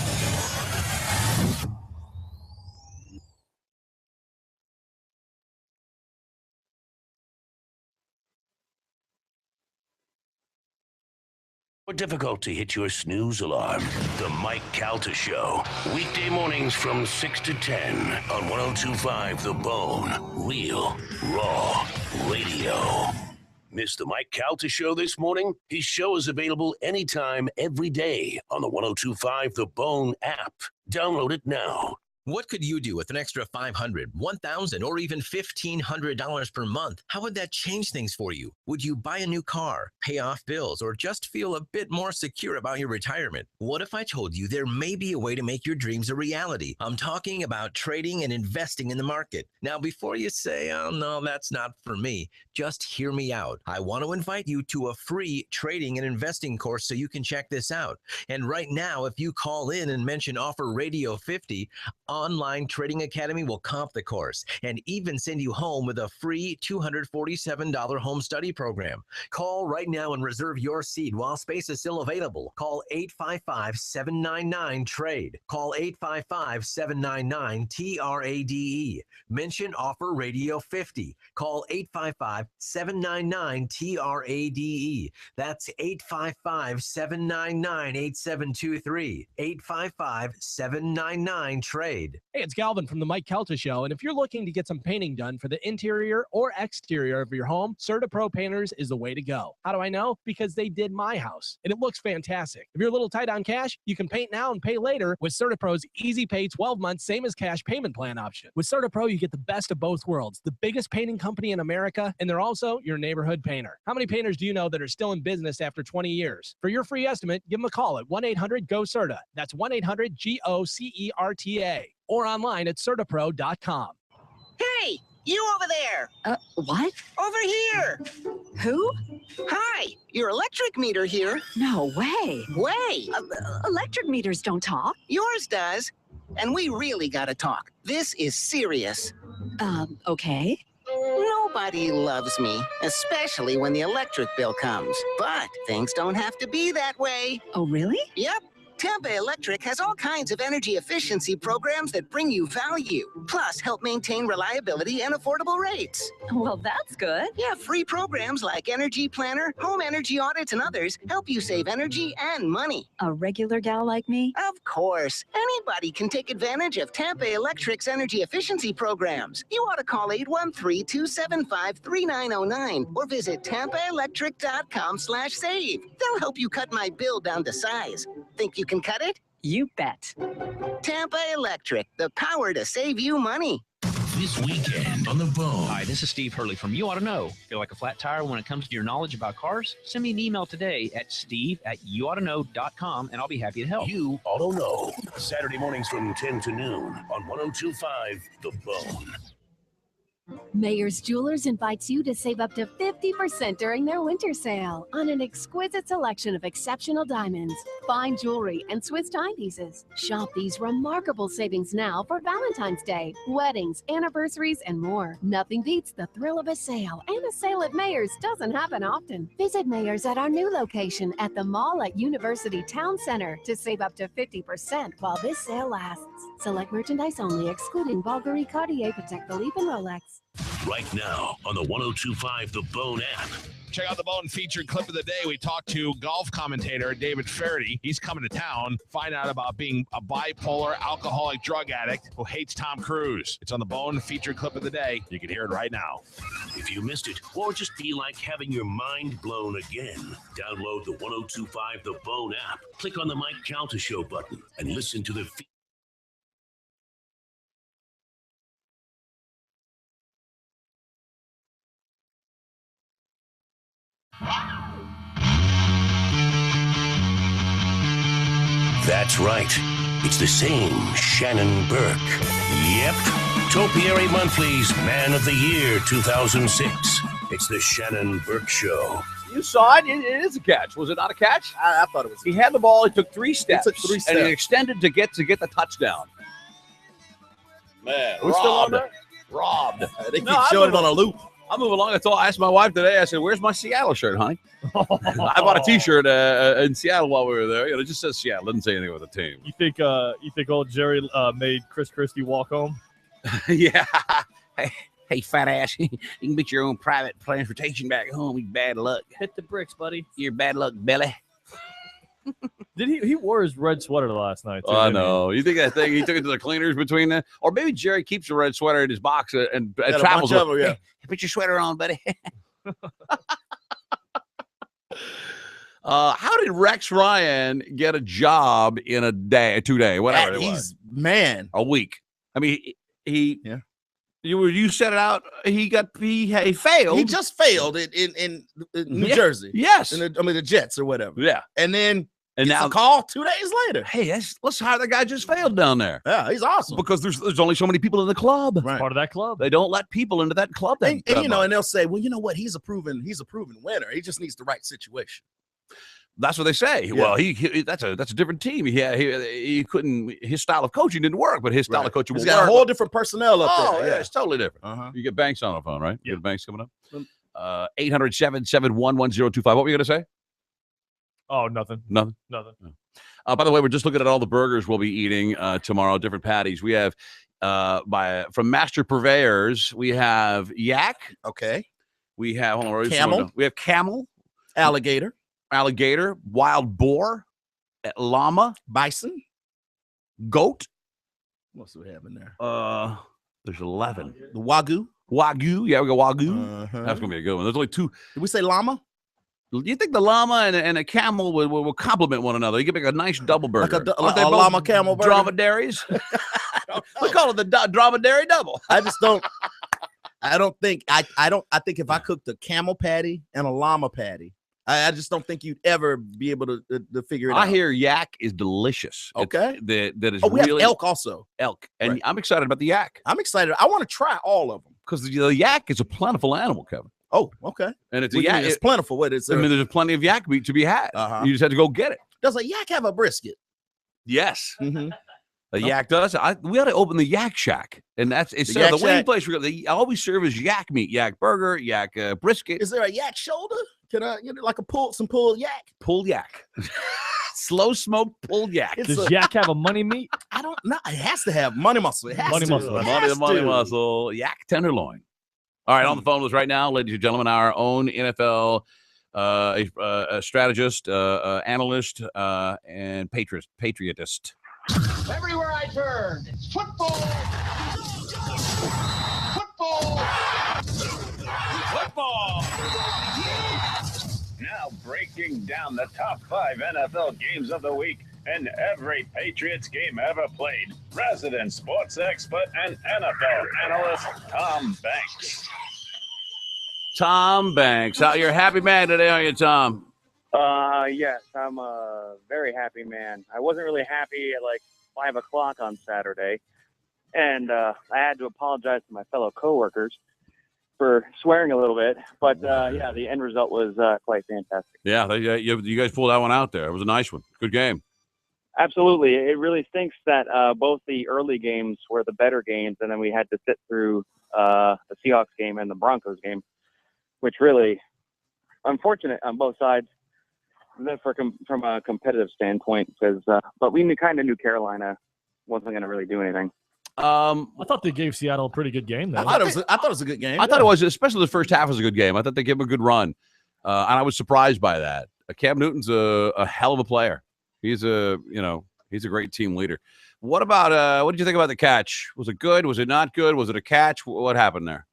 What difficulty hit your snooze alarm? The Mike Calta Show. Weekday mornings from 6 to 10 on 102.5 The Bone. Real, raw radio. Missed the Mike Calta Show this morning? His show is available anytime, every day on the 102.5 The Bone app. Download it now. What could you do with an extra $500, $1,000, or even $1,500 per month? How would that change things for you? Would you buy a new car, pay off bills, or just feel a bit more secure about your retirement? What if I told you there may be a way to make your dreams a reality? I'm talking about trading and investing in the market. Now, before you say, oh, no, that's not for me, just hear me out. I want to invite you to a free trading and investing course so you can check this out. And right now, if you call in and mention Offer Radio 50, online trading academy will comp the course and even send you home with a free $247 home study program. Call right now and reserve your seat while space is still available. Call 855-799-TRADE. Call 855-799-TRADE. Mention offer radio 50. Call 855-799-TRADE. That's 855-799-8723. 855-799-TRADE. Hey, it's Galvin from the Mike Calta Show, and if you're looking to get some painting done for the interior or exterior of your home, CertaPro Painters is the way to go. How do I know? Because they did my house, and it looks fantastic. If you're a little tight on cash, you can paint now and pay later with CertaPro's Easy Pay 12 months, same as cash payment plan option. With CertaPro, you get the best of both worlds, the biggest painting company in America, and they're also your neighborhood painter. How many painters do you know that are still in business after 20 years? For your free estimate, give them a call at 1-800-GO-CERTA. That's 1-800-GOCERTA. Or online at CertaPro.com. Hey, you over there. What? Over here. Who? Hi, your electric meter here. No way. Way. Electric meters don't talk. Yours does. And we really gotta talk. This is serious. Okay. Nobody loves me, especially when the electric bill comes. But things don't have to be that way. Oh, really? Yep. Tampa Electric has all kinds of energy efficiency programs that bring you value, plus help maintain reliability and affordable rates. Well, that's good. Yeah, free programs like Energy Planner, Home Energy Audits, and others help you save energy and money. A regular gal like me? Of course. Anybody can take advantage of Tampa Electric's energy efficiency programs. You ought to call 813-275-3909 or visit tampaelectric.com/save. They'll help you cut my bill down to size. Think you can cut it? You bet. Tampa Electric, the power to save you money. This weekend on The Bone. Hi, this is Steve Hurley from You Ought to Know. Feel like a flat tire when it comes to your knowledge about cars? Send me an email today at steve@yououghtaknow.com and I'll be happy to help. You Ought to Know. Saturday mornings from 10 to noon on 102.5 The Bone. Mayer's Jewelers invites you to save up to 50% during their winter sale on an exquisite selection of exceptional diamonds, fine jewelry, and Swiss timepieces. Shop these remarkable savings now for Valentine's Day, weddings, anniversaries, and more. Nothing beats the thrill of a sale, and a sale at Mayer's doesn't happen often. Visit Mayer's at our new location at the mall at University Town Center to save up to 50% while this sale lasts. Select merchandise only, excluding Bulgari, Cartier, Patek Philippe, and Rolex. Right now on the 102.5 The Bone app. Check out the Bone featured clip of the day. We talked to golf commentator David Feherty. He's coming to town. Find out about being a bipolar, alcoholic drug addict who hates Tom Cruise. It's on the Bone featured clip of the day. You can hear it right now. If you missed it or just feel like having your mind blown again, download the 102.5 The Bone app. Click on the Mike Calta Show button and listen to the That's right. It's the same Shannon Burke. Yep. Topiary Monthly's Man of the Year 2006. It's the Shannon Burke Show. You saw it. It is a catch. Was it not a catch? I thought it was. He had the ball. He took 3 steps. He took 3 steps. And he extended to get the touchdown. Man, Are we still on there? Robbed. They keep showing it on a loop. I'll move along. That's all. I asked my wife today. I said, "Where's my Seattle shirt, honey?" I bought a T-shirt in Seattle while we were there. You know, it just says Seattle. It doesn't say anything with the team. You think old Jerry made Chris Christie walk home? Yeah. Hey, fat ass, you can get your own private transportation back home. You bad luck. Hit the bricks, buddy. You're bad luck, belly. Did he wore his red sweater last night? Oh, no. You think that thing, he took it to the cleaners between that? Or maybe Jerry keeps a red sweater in his box and travels with it. Hey, put your sweater on, buddy. How did Rex Ryan get a job in a day, 2 day, whatever it was? A week. I mean, You set it out. He failed. He just failed in New Jersey. Yes, the Jets or whatever. Yeah, and then now a call 2 days later. Hey, let's hire the guy just failed down there. Yeah, he's awesome because there's only so many people in the club. Right. Part of that club. They don't let people into that club. And and they'll say, well, you know what? He's a proven winner. He just needs the right situation. That's what they say. Yeah. Well, that's a different team. He couldn't. His style of coaching didn't work, but his style of coaching will He's got work. a whole different personnel up there. Oh, yeah, it's totally different. Uh-huh. You get Banks on the phone, right? You get Banks coming up. 800-771-1025. What were you going to say? Oh, nothing. Nothing. By the way, we're just looking at all the burgers we'll be eating tomorrow. Different patties. We have from Master Purveyors. We have yak. Okay. We have camel. We have camel, alligator, wild boar, llama, bison, goat. What else do we have in there? There's 11. The wagyu. Yeah, we got wagyu. That's gonna be a good one. There's only 2. Did we say llama? Do you think the llama and a camel will complement one another? You can make a nice double burger. Like a llama camel burger? Dromedaries. We call it the dromedary double. I just don't. I think if I cooked a camel patty and a llama patty, I just don't think you'd ever be able to figure it out. I hear yak is delicious. Okay. That is we really have elk also. Elk. And I'm excited about the yak. I'm excited. I want to try all of them. Because the yak is a plentiful animal, Kevin. Oh, okay. And it's What do you mean it's plentiful. What is there? I mean, there's plenty of yak meat to be had. You just have to go get it. Does a yak have a brisket? Yes. Mm-hmm. The yak does. We ought to open the Yak Shack, and it's the wing place. They always serve as yak meat, yak burger, yak brisket. Is there a yak shoulder? Can I get like some pulled yak? Pulled yak, slow smoked pulled yak. Does yak have a money meat? I don't know. It has to have money muscle. It has Money to. muscle. It has Money to. muscle, yak tenderloin. All right, on the phone with us right now, ladies and gentlemen, our own NFL strategist, analyst, and patriotist. Everywhere I turn, it's football. Football. Now breaking down the top 5 NFL games of the week and every Patriots game ever played. Resident sports expert and NFL analyst Tom Banks. Tom Banks. You're a happy man today, aren't you, Tom? Yes, I'm a very happy man. I wasn't really happy at like 5 o'clock on Saturday, and I had to apologize to my fellow coworkers for swearing a little bit. But yeah, the end result was quite fantastic. Yeah, you guys pulled that one out there. It was a nice one. Good game. Absolutely. It really stinks that both the early games were the better games, and then we had to sit through the Seahawks game and the Broncos game, which really unfortunate on both sides. From a competitive standpoint, because but we kind of knew Carolina wasn't going to really do anything. I thought they gave Seattle a pretty good game. Though. I thought it was a good game. I thought it was, especially the first half was a good game. I thought they gave him a good run, and I was surprised by that. Cam Newton's a hell of a player. He's a great team leader. What about what did you think about the catch? Was it good? Was it not good? Was it a catch? What happened there?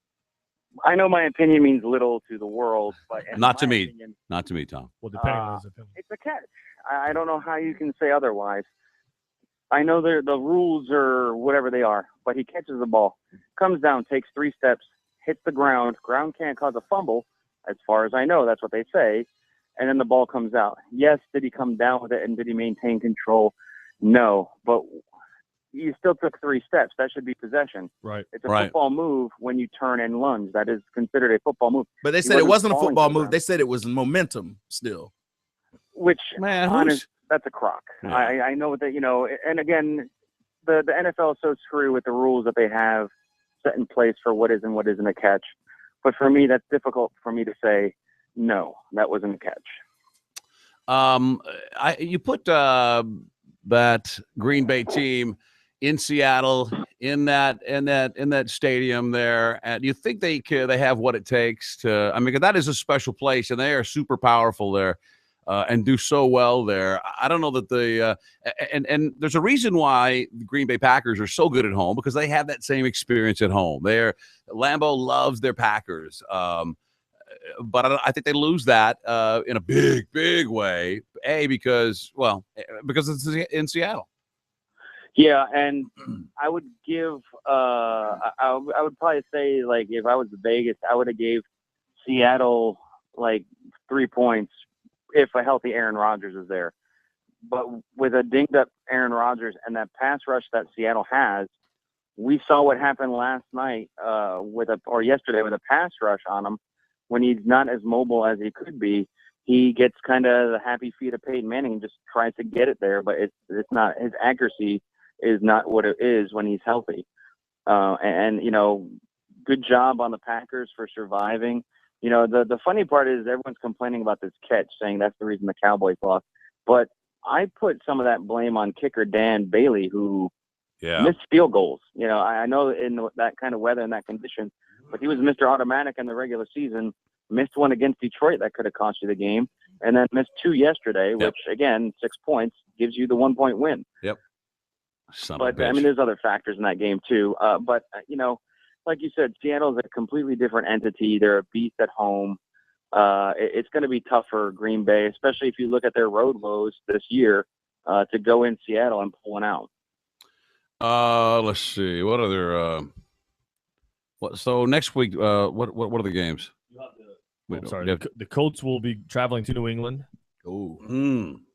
I know my opinion means little to the world, but not to me, Tom. Well, depending on his opinion, it's a catch. I don't know how you can say otherwise. I know the rules are whatever they are, but he catches the ball, comes down, takes 3 steps, hits the ground. Ground can't cause a fumble, as far as I know. That's what they say. And then the ball comes out. Yes, did he come down with it and did he maintain control? No, but you still took 3 steps. That should be possession. Right. It's a football move when you turn and lunge. That is considered a football move. But they said it wasn't a football move. They said it was momentum still. Which, man, that's a crock. Yeah. I know that, and again, the NFL is so screwy with the rules that they have set in place for what is and what isn't a catch. But for me, that's difficult for me to say, no, that wasn't a catch. You put that Green Bay team in Seattle, in that stadium there, and you think they have what it takes to? I mean, that is a special place, and they are super powerful there, and do so well there. I don't know that and there's a reason why the Green Bay Packers are so good at home, because they have that same experience at home. Lambeau loves their Packers, but I think they lose that in a big way. Because it's in Seattle. Yeah, and I would give I would probably say, like, if I was Vegas, I would have gave Seattle like 3 points if a healthy Aaron Rodgers is there. But with a dinged up Aaron Rodgers and that pass rush that Seattle has, we saw what happened last night yesterday with a pass rush on him when he's not as mobile as he could be. he gets kind of the happy feet of Peyton Manning and just tries to get it there, but it's not, his accuracy is not what it is when he's healthy. And good job on the Packers for surviving. The funny part is everyone's complaining about this catch, saying that's the reason the Cowboys lost. But I put some of that blame on kicker Dan Bailey, who missed field goals. I know in that kind of weather and that condition, but he was Mr. Automatic in the regular season. Missed one against Detroit that could have cost you the game, and then missed 2 yesterday, which again, 6 points gives you the 1 point win. Yep. But I mean, there's other factors in that game too. But like you said, Seattle's a completely different entity. They're a beast at home. It's going to be tough for Green Bay, especially if you look at their road woes this year, to go in Seattle and pull one out. Let's see. What other? So next week, what are the games? The Colts will be traveling to New England. Oh,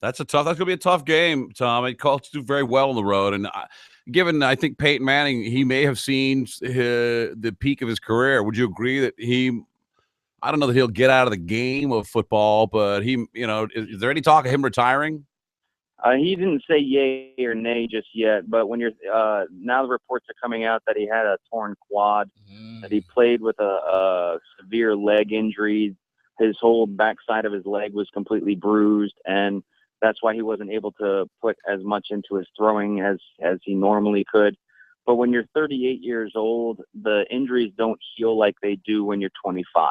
that's going to be a tough game, Tom. Colts do very well on the road, and given I think Peyton Manning, he may have seen the peak of his career. Would you agree that I don't know that he'll get out of the game of football, but is there any talk of him retiring? He didn't say yay or nay just yet, but when you're now the reports are coming out that he had a torn quad, that he played with a severe leg injury. His whole backside of his leg was completely bruised, and that's why he wasn't able to put as much into his throwing as he normally could. But when you're 38 years old, the injuries don't heal like they do when you're 25.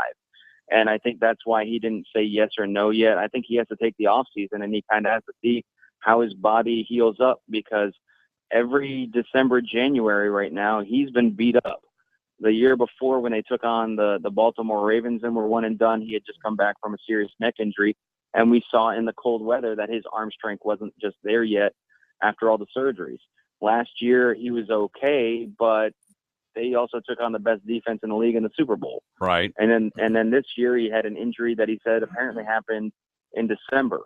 And I think that's why he didn't say yes or no yet. I think he has to take the offseason, and he kind of has to see how his body heals up, because every December, January right now, he's been beat up. The year before, when they took on the Baltimore Ravens and were one and done, he had just come back from a serious neck injury. And we saw in the cold weather that his arm strength wasn't just there yet after all the surgeries. Last year, he was okay, but they also took on the best defense in the league in the Super Bowl. Right. And then this year, he had an injury that he said apparently happened in December.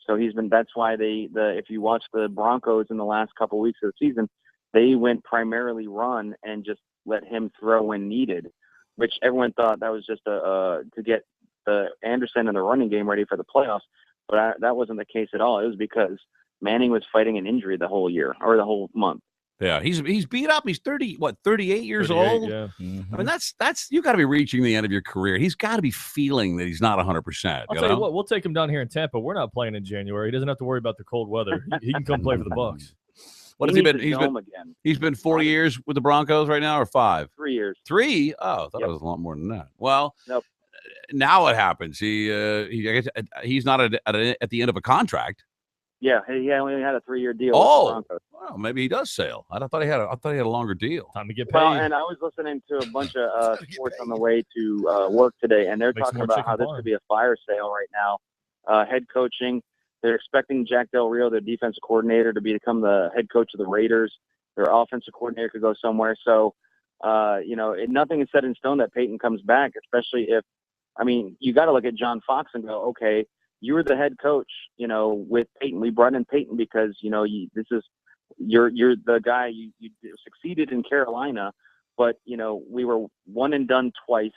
So that's why if you watch the Broncos in the last couple of weeks of the season, they went primarily run and just let him throw when needed, which everyone thought that was just to get the Anderson and the running game ready for the playoffs. But that wasn't the case at all. It was because Manning was fighting an injury the whole year or the whole month. Yeah, he's beat up. He's 38 years old. Yeah. Mm-hmm. I mean, that's you got to be reaching the end of your career. He's got to be feeling that he's not 100%. I'll tell you what, we'll take him down here in Tampa. We're not playing in January. He doesn't have to worry about the cold weather. He can come play for the Bucs. What has he been? He's been 4 years with the Broncos right now, or 5? 3 years. 3? Oh, I thought it was a lot more than that. Well, now what happens? He's not at the end of a contract. Yeah, he only had a 3-year deal. Oh, well, maybe he does sail. I thought he had a longer deal. Time to get paid. Well, and I was listening to a bunch of sports on the way to work today, and they're talking about how this could be a fire sale right now. Head coaching. They're expecting Jack Del Rio, their defensive coordinator, to become the head coach of the Raiders. Their offensive coordinator could go somewhere. So, nothing is set in stone that Peyton comes back, especially if, you got to look at John Fox and go, okay, you were the head coach, with Peyton. We brought in Peyton because, you're the guy, you succeeded in Carolina, but, we were one and done twice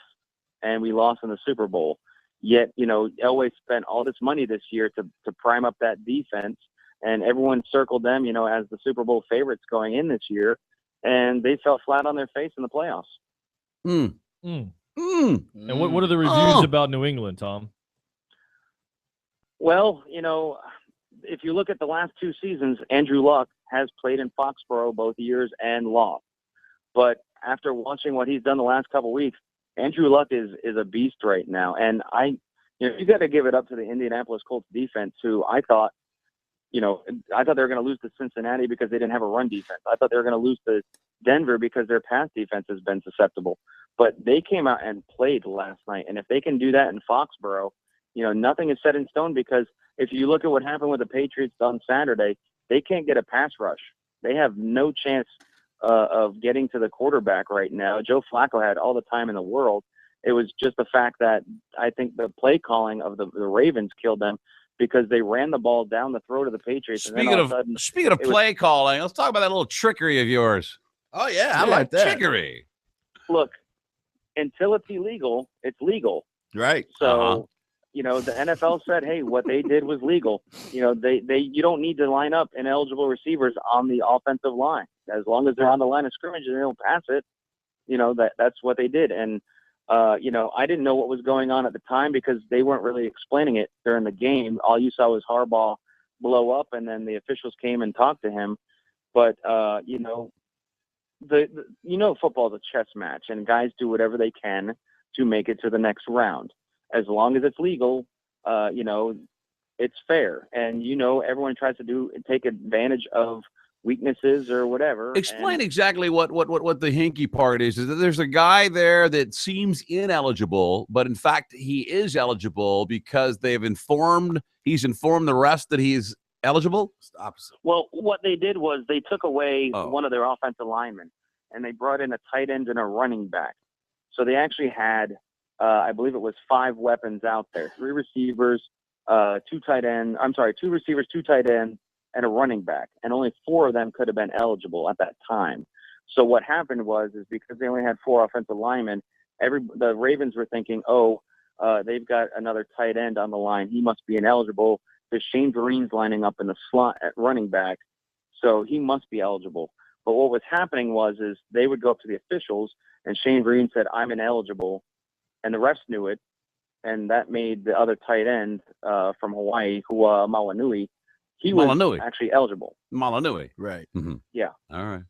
and we lost in the Super Bowl. Yet, Elway spent all this money this year to prime up that defense, and everyone circled them, as the Super Bowl favorites going in this year, and they fell flat on their face in the playoffs. And what are the reviews about New England, Tom? Well, if you look at the last 2 seasons, Andrew Luck has played in Foxborough both years and lost. But after watching what he's done the last couple of weeks, Andrew Luck is a beast right now. And you got to give it up to the Indianapolis Colts defense, who I thought they were going to lose to Cincinnati because they didn't have a run defense. I thought they were going to lose to Denver because their pass defense has been susceptible. But they came out and played last night. And if they can do that in Foxborough, nothing is set in stone, because if you look at what happened with the Patriots on Saturday, they can't get a pass rush. They have no chance of getting to the quarterback right now. Joe Flacco had all the time in the world. It was just the fact that I think the play calling of the Ravens killed them, because they ran the ball down the throat of the Patriots. Speaking of play calling, let's talk about that little trickery of yours. Oh, yeah, I like that. Trickery. Look, until it's illegal, it's legal. Right. So you know, the NFL said, hey, what they did was legal. You know, you don't need to line up ineligible receivers on the offensive line. As long as they're on the line of scrimmage and they don't pass it, you know, that's what they did. And, you know, I didn't know what was going on at the time because they weren't really explaining it during the game. All you saw was Harbaugh blow up, and then the officials came and talked to him. But, you know, football is a chess match, and guys do whatever they can to make it to the next round. As long as it's legal, you know, it's fair. And, you know, everyone tries to take advantage of weaknesses or whatever. Explain exactly what the hinky part is. Is that there's a guy there that seems ineligible, but in fact he is eligible because he's informed the rest that he's eligible? It's the opposite. Well, what they did was they took away one of their offensive linemen, and they brought in a tight end and a running back. So they actually had, I believe it was 5 weapons out there: 3 receivers, 2 receivers, 2 tight ends, and a running back. And only 4 of them could have been eligible at that time. So what happened is because they only had 4 offensive linemen, the Ravens were thinking, they've got another tight end on the line. He must be ineligible because Shane Vereen's lining up in the slot at running back, so he must be eligible. But what was happening is they would go up to the officials, and Shane Vereen said, I'm ineligible, and the refs knew it, and that made the other tight end from Hawaii, Malanui, he was actually eligible. Malanui. Right. Mm-hmm. Yeah. All right.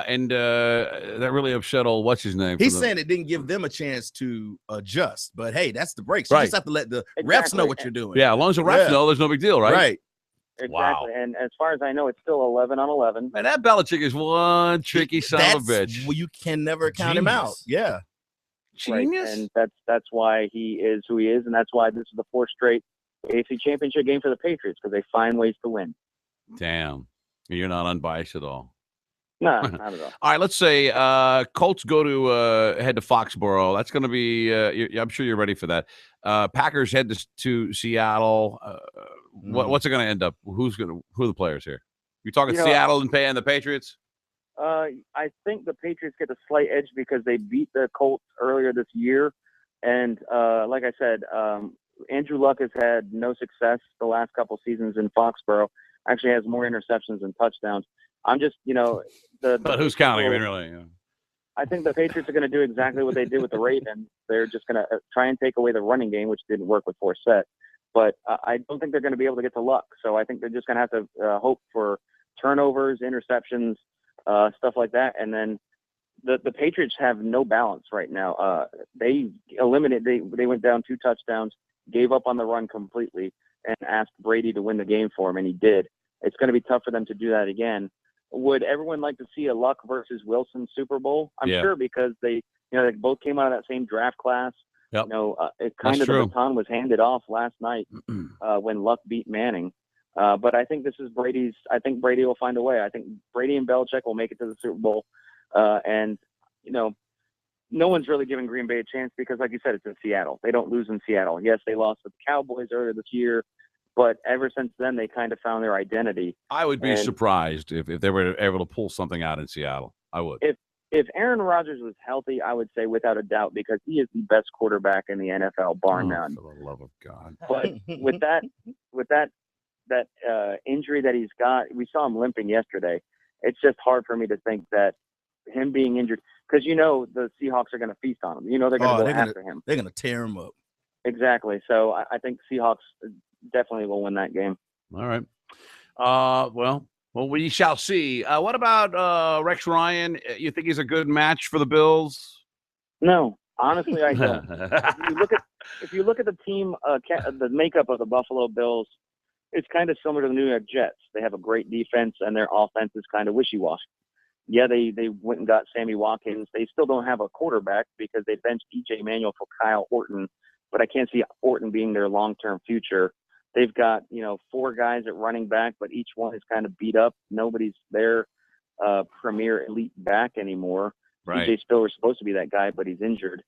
And that really upset old what's-his-name. He's saying it didn't give them a chance to adjust. But, hey, that's the breaks. Right. You just have to let the refs know what you're doing. Yeah, as long as the refs know, there's no big deal, right? Right. Exactly. Wow. And as far as I know, it's still 11 on 11. Man, that Belichick is one tricky son of a bitch. Well, you can never count him out. Yeah. Genius. Right. And that's why he is who he is, and that's why this is the 4th straight AFC Championship game for the Patriots, because they find ways to win. Damn. You're not unbiased at all. No, not at all. All right, let's say Colts head to Foxborough. That's going to be I'm sure you're ready for that. Packers head to Seattle. What's it going to end up? Who are the players here? You're talking Seattle and the Patriots? I think the Patriots get a slight edge because they beat the Colts earlier this year. And like I said, Andrew Luck has had no success the last couple seasons in Foxborough. Actually has more interceptions than touchdowns. I'm just, but who's counting? I mean, really? Yeah. I think the Patriots are going to do exactly what they did with the Ravens. They're just going to try and take away the running game, which didn't work with Forsett. But I don't think they're going to be able to get to Luck. So I think they're just going to have to hope for turnovers, interceptions, stuff like that. And then the Patriots have no balance right now. They went down 2 touchdowns, gave up on the run completely, and asked Brady to win the game for him, and he did. It's going to be tough for them to do that again. Would everyone like to see a Luck versus Wilson Super Bowl? I'm sure, because they both came out of that same draft class. Yep. The baton was handed off last night when Luck beat Manning. But I think this is Brady's. I think Brady will find a way. I think Brady and Belichick will make it to the Super Bowl. And no one's really giving Green Bay a chance because, like you said, it's in Seattle. They don't lose in Seattle. Yes, they lost to the Cowboys earlier this year, but ever since then, they kind of found their identity. I would be surprised if they were able to pull something out in Seattle. I would. If Aaron Rodgers was healthy, I would say without a doubt, because he is the best quarterback in the NFL, bar none. For the love of God. But with that injury that he's got, we saw him limping yesterday. It's just hard for me to think that him being injured, because the Seahawks are going to feast on him. They're going to go after him. They're going to tear him up. Exactly. So I think Seahawks definitely will win that game. All right. Well, we shall see. What about Rex Ryan? You think he's a good match for the Bills? No, honestly, I don't. If you look at the team, the makeup of the Buffalo Bills, it's kind of similar to the New York Jets. They have a great defense, and their offense is kind of wishy-washy. Yeah, they went and got Sammy Watkins. They still don't have a quarterback because they benched E.J. Manuel for Kyle Orton, but I can't see Orton being their long-term future. They've got, 4 guys at running back, but each one is kind of beat up. Nobody's their premier elite back anymore. Right. E.J. Spiller's supposed to be that guy, but he's injured.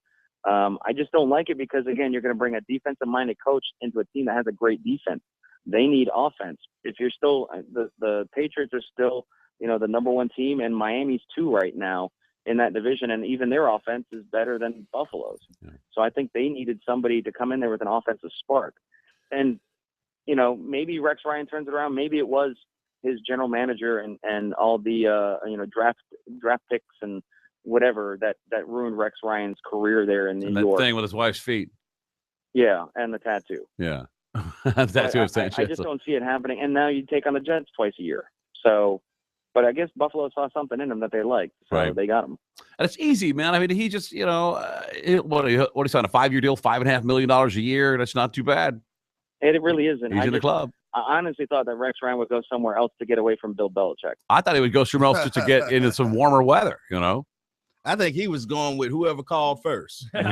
I just don't like it because, again, you're going to bring a defensive-minded coach into a team that has a great defense. They need offense. If you're still the Patriots are still, the number 1 team, and Miami's 2 right now. in that division, and even their offense is better than Buffalo's. Yeah. So I think they needed somebody to come in there with an offensive spark. And, you know, maybe Rex Ryan turns it around. Maybe it was his general manager and all the, you know, draft picks and whatever that ruined Rex Ryan's career there in New York. That thing with his wife's feet. Yeah, and the tattoo. Yeah. That's what I just don't see it happening. And now you take on the Jets twice a year. So, but I guess Buffalo saw something in him that they liked, so they got him. And it's easy, man. I mean, he just, you know, what he signed a 5-year deal, $5.5 million a year. That's not too bad. It really isn't. He's in the club. I honestly thought that Rex Ryan would go somewhere else to get away from Bill Belichick. I thought he would go somewhere else just to get into some warmer weather, you know. I think he was going with whoever called first. That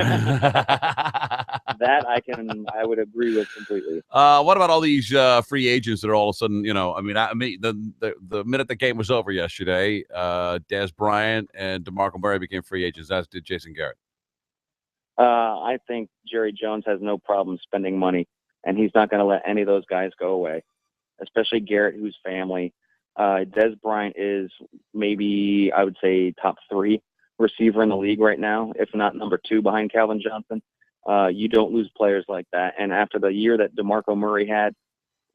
I would agree with completely. What about all these free agents that are all of a sudden, you know, I mean, the minute the game was over yesterday, Des Bryant and DeMarco Murray became free agents, as did Jason Garrett. I think Jerry Jones has no problem spending money, and he's not going to let any of those guys go away, especially Garrett, who's family. Des Bryant is maybe, I would say, top 3 receiver in the league right now, if not number 2 behind Calvin Johnson. You don't lose players like that. And after the year that DeMarco Murray had,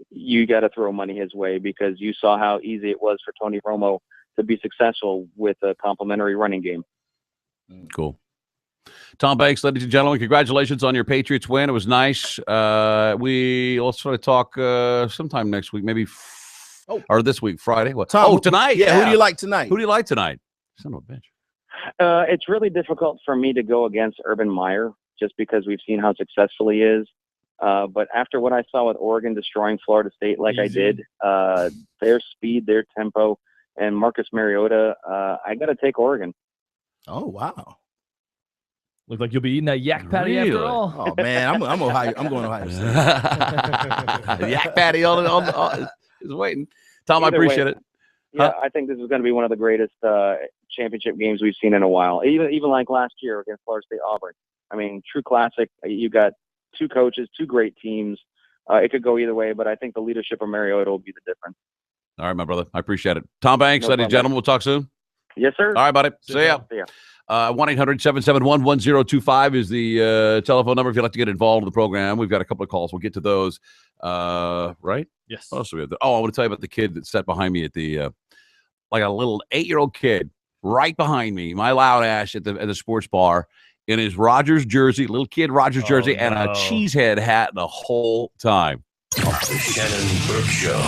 you got to throw money his way, because you saw how easy it was for Tony Romo to be successful with a complimentary running game. Cool. Tom Banks, ladies and gentlemen, congratulations on your Patriots win. It was nice. We'll sort of talk sometime next week, maybe, or this week, Friday. What? Tom, tonight. Yeah, who do you like tonight? Who do you like tonight? Son of a bitch. It's really difficult for me to go against Urban Meyer, just because we've seen how successful he is. But after what I saw with Oregon destroying Florida State like I did, their speed, their tempo, and Marcus Mariota, I got to take Oregon. Oh, wow. Look like you'll be eating that yak patty after all. Oh, man, I'm going to Ohio State. Yak patty is waiting. Tom, Either I appreciate way, it. Yeah, I think this is going to be one of the greatest championship games we've seen in a while. Even like last year against Florida State Auburn. I mean, true classic. You got 2 coaches, 2 great teams. It could go either way, but I think the leadership of Mariota will be the difference. All right, my brother. I appreciate it. Tom Banks, ladies and gentlemen, we'll talk soon. Yes, sir. All right, buddy. See ya. 1-800-771-1025 is the telephone number if you'd like to get involved in the program. We've got a couple of calls. We'll get to those. Right? Yes. What else do we have? I want to tell you about the kid that sat behind me at the, like a little 8-year-old kid right behind me, my loud ass at the sports bar in his Rogers jersey, little kid Rogers jersey, and a cheesehead hat the whole time. The Shannon Burke Show.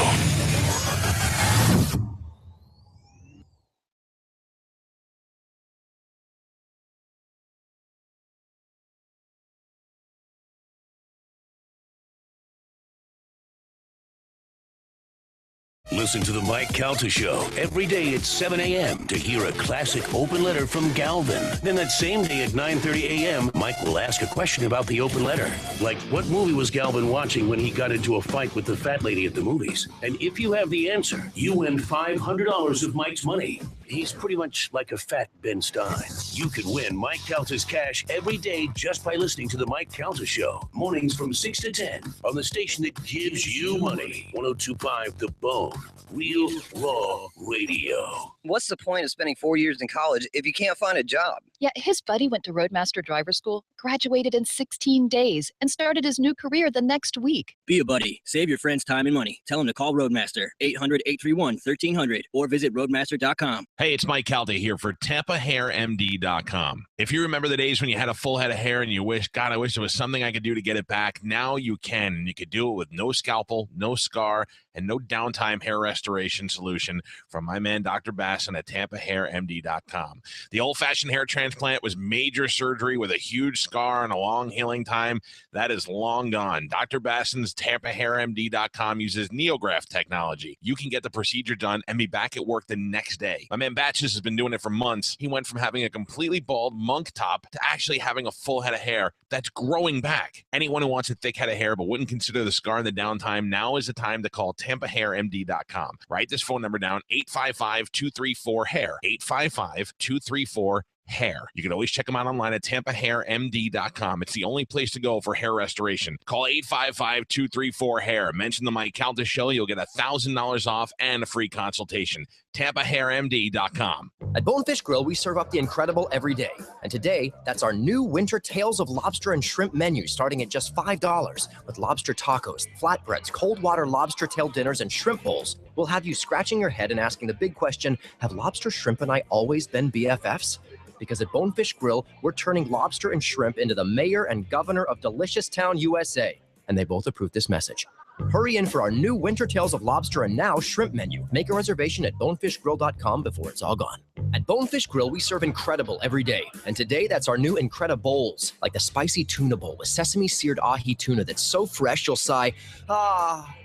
Listen to the Mike Calta Show every day at 7 a.m. to hear a classic open letter from Galvin. Then that same day at 9:30 a.m., Mike will ask a question about the open letter. Like, what movie was Galvin watching when he got into a fight with the fat lady at the movies? And if you have the answer, you win $500 of Mike's money. He's pretty much like a fat Ben Stein. You can win Mike Calta's cash every day just by listening to the Mike Calta Show. Mornings from 6 to 10 on the station that gives you money. 102.5 The Bone. Real Raw Radio. What's the point of spending 4 years in college if you can't find a job? Yeah, his buddy went to Roadmaster Driver School, graduated in 16 days, and started his new career the next week. Be a buddy. Save your friends time and money. Tell them to call Roadmaster, 800-831-1300, or visit roadmaster.com. Hey, it's Mike Calda here for TampaHairMD.com. If you remember the days when you had a full head of hair and you wish, God, I wish there was something I could do to get it back, now you can. And you could do it with no scalpel, no scar, and no downtime hair restoration solution from my man, Dr. Basson at TampaHairMD.com. The old-fashioned hair transplant was major surgery with a huge scar and a long healing time. That is long gone. Dr. Basson's TampaHairMD.com uses Neograft technology. You can get the procedure done and be back at work the next day. My man Batches has been doing it for months. He went from having a completely bald monk top to actually having a full head of hair that's growing back. Anyone who wants a thick head of hair but wouldn't consider the scar and the downtime, now is the time to call TampaHairMD.com. Write this phone number down, 855-234-HAIR, 855-234-HAIR. Hair. You can always check them out online at TampaHairMD.com. It's the only place to go for hair restoration. Call 855-234-HAIR. Mention the Mike Calta Show. You'll get $1,000 off and a free consultation. TampaHairMD.com. At Bonefish Grill, we serve up the incredible every day. And today, that's our new winter Tales of Lobster and Shrimp menu starting at just $5 with lobster tacos, flatbreads, cold water lobster tail dinners, and shrimp bowls. We'll have you scratching your head and asking the big question, have lobster, shrimp, and I always been BFFs? Because at Bonefish Grill, we're turning lobster and shrimp into the mayor and governor of Delicious Town, USA. And they both approved this message. Hurry in for our new Winter Tales of Lobster and now Shrimp menu. Make a reservation at bonefishgrill.com before it's all gone. At Bonefish Grill, we serve incredible every day. And today, that's our new Incredibowls, like the spicy tuna bowl with sesame seared ahi tuna that's so fresh you'll sigh,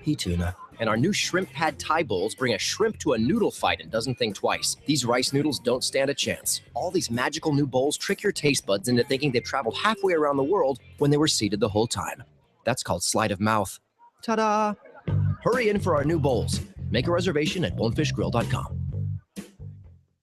he tuna. And our new shrimp pad Thai bowls bring a shrimp to a noodle fight and doesn't think twice. These rice noodles don't stand a chance. All these magical new bowls trick your taste buds into thinking they've traveled halfway around the world when they were seated the whole time. That's called sleight of mouth. Ta-da! Hurry in for our new bowls. Make a reservation at bonefishgrill.com.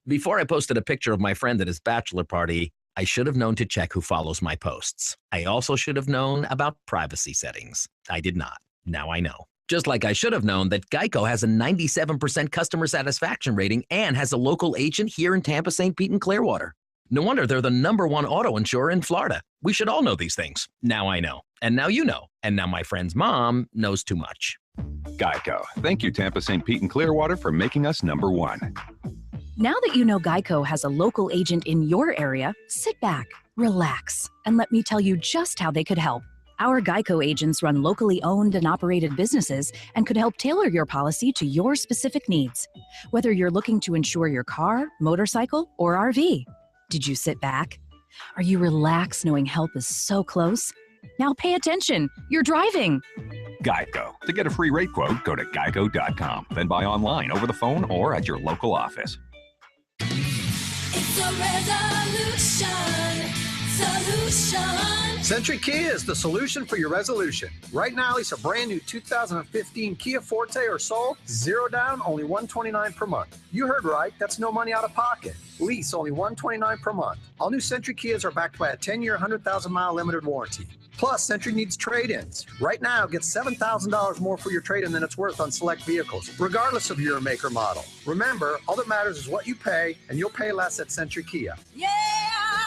Before I posted a picture of my friend at his bachelor party, I should have known to check who follows my posts. I also should have known about privacy settings. I did not. Now I know. Just like I should have known that Geico has a 97% customer satisfaction rating and has a local agent here in Tampa, St. Pete, and Clearwater. No wonder they're the #1 auto insurer in Florida. We should all know these things. Now I know. And now you know. And now my friend's mom knows too much. Geico. Thank you, Tampa, St. Pete, and Clearwater for making us #1. Now that you know Geico has a local agent in your area, sit back, relax, and let me tell you just how they could help. Our Geico agents run locally owned and operated businesses and could help tailor your policy to your specific needs. Whether you're looking to insure your car, motorcycle, or RV. Did you sit back? Are you relaxed knowing help is so close? Now pay attention. You're driving. Geico. To get a free rate quote, go to geico.com. Then buy online, over the phone, or at your local office. It's a resolution solution. Century Kia is the solution for your resolution. Right now, lease a brand new 2015 Kia Forte or Soul, 0 down, only $129 per month. You heard right, that's no money out of pocket. Lease only $129 per month. All new Century Kias are backed by a 10-year, 100,000-mile limited warranty. Plus, Century needs trade-ins. Right now, get $7,000 more for your trade-in than it's worth on select vehicles, regardless of your make or model. Remember, all that matters is what you pay, and you'll pay less at Century Kia. Yeah,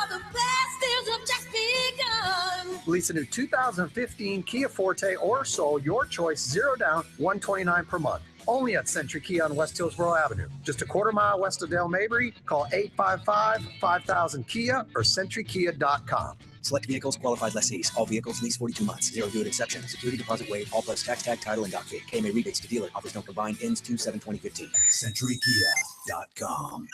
the best deals have just begun. Lease a new 2015 Kia Forte or Soul, your choice, 0 down, $129 per month. Only at Century Kia on West Hillsborough Avenue. Just a quarter mile west of Del Mabry. Call 855-5000-KIA or centurykia.com. Select vehicles, qualified lessees. All vehicles, lease 42 months. Zero due at inception. Security deposit waived. All plus tax tag, title, and dock fee. KMA rebates to dealer. Offers don't combine. Ends 2/7/2015. CenturyKia.com.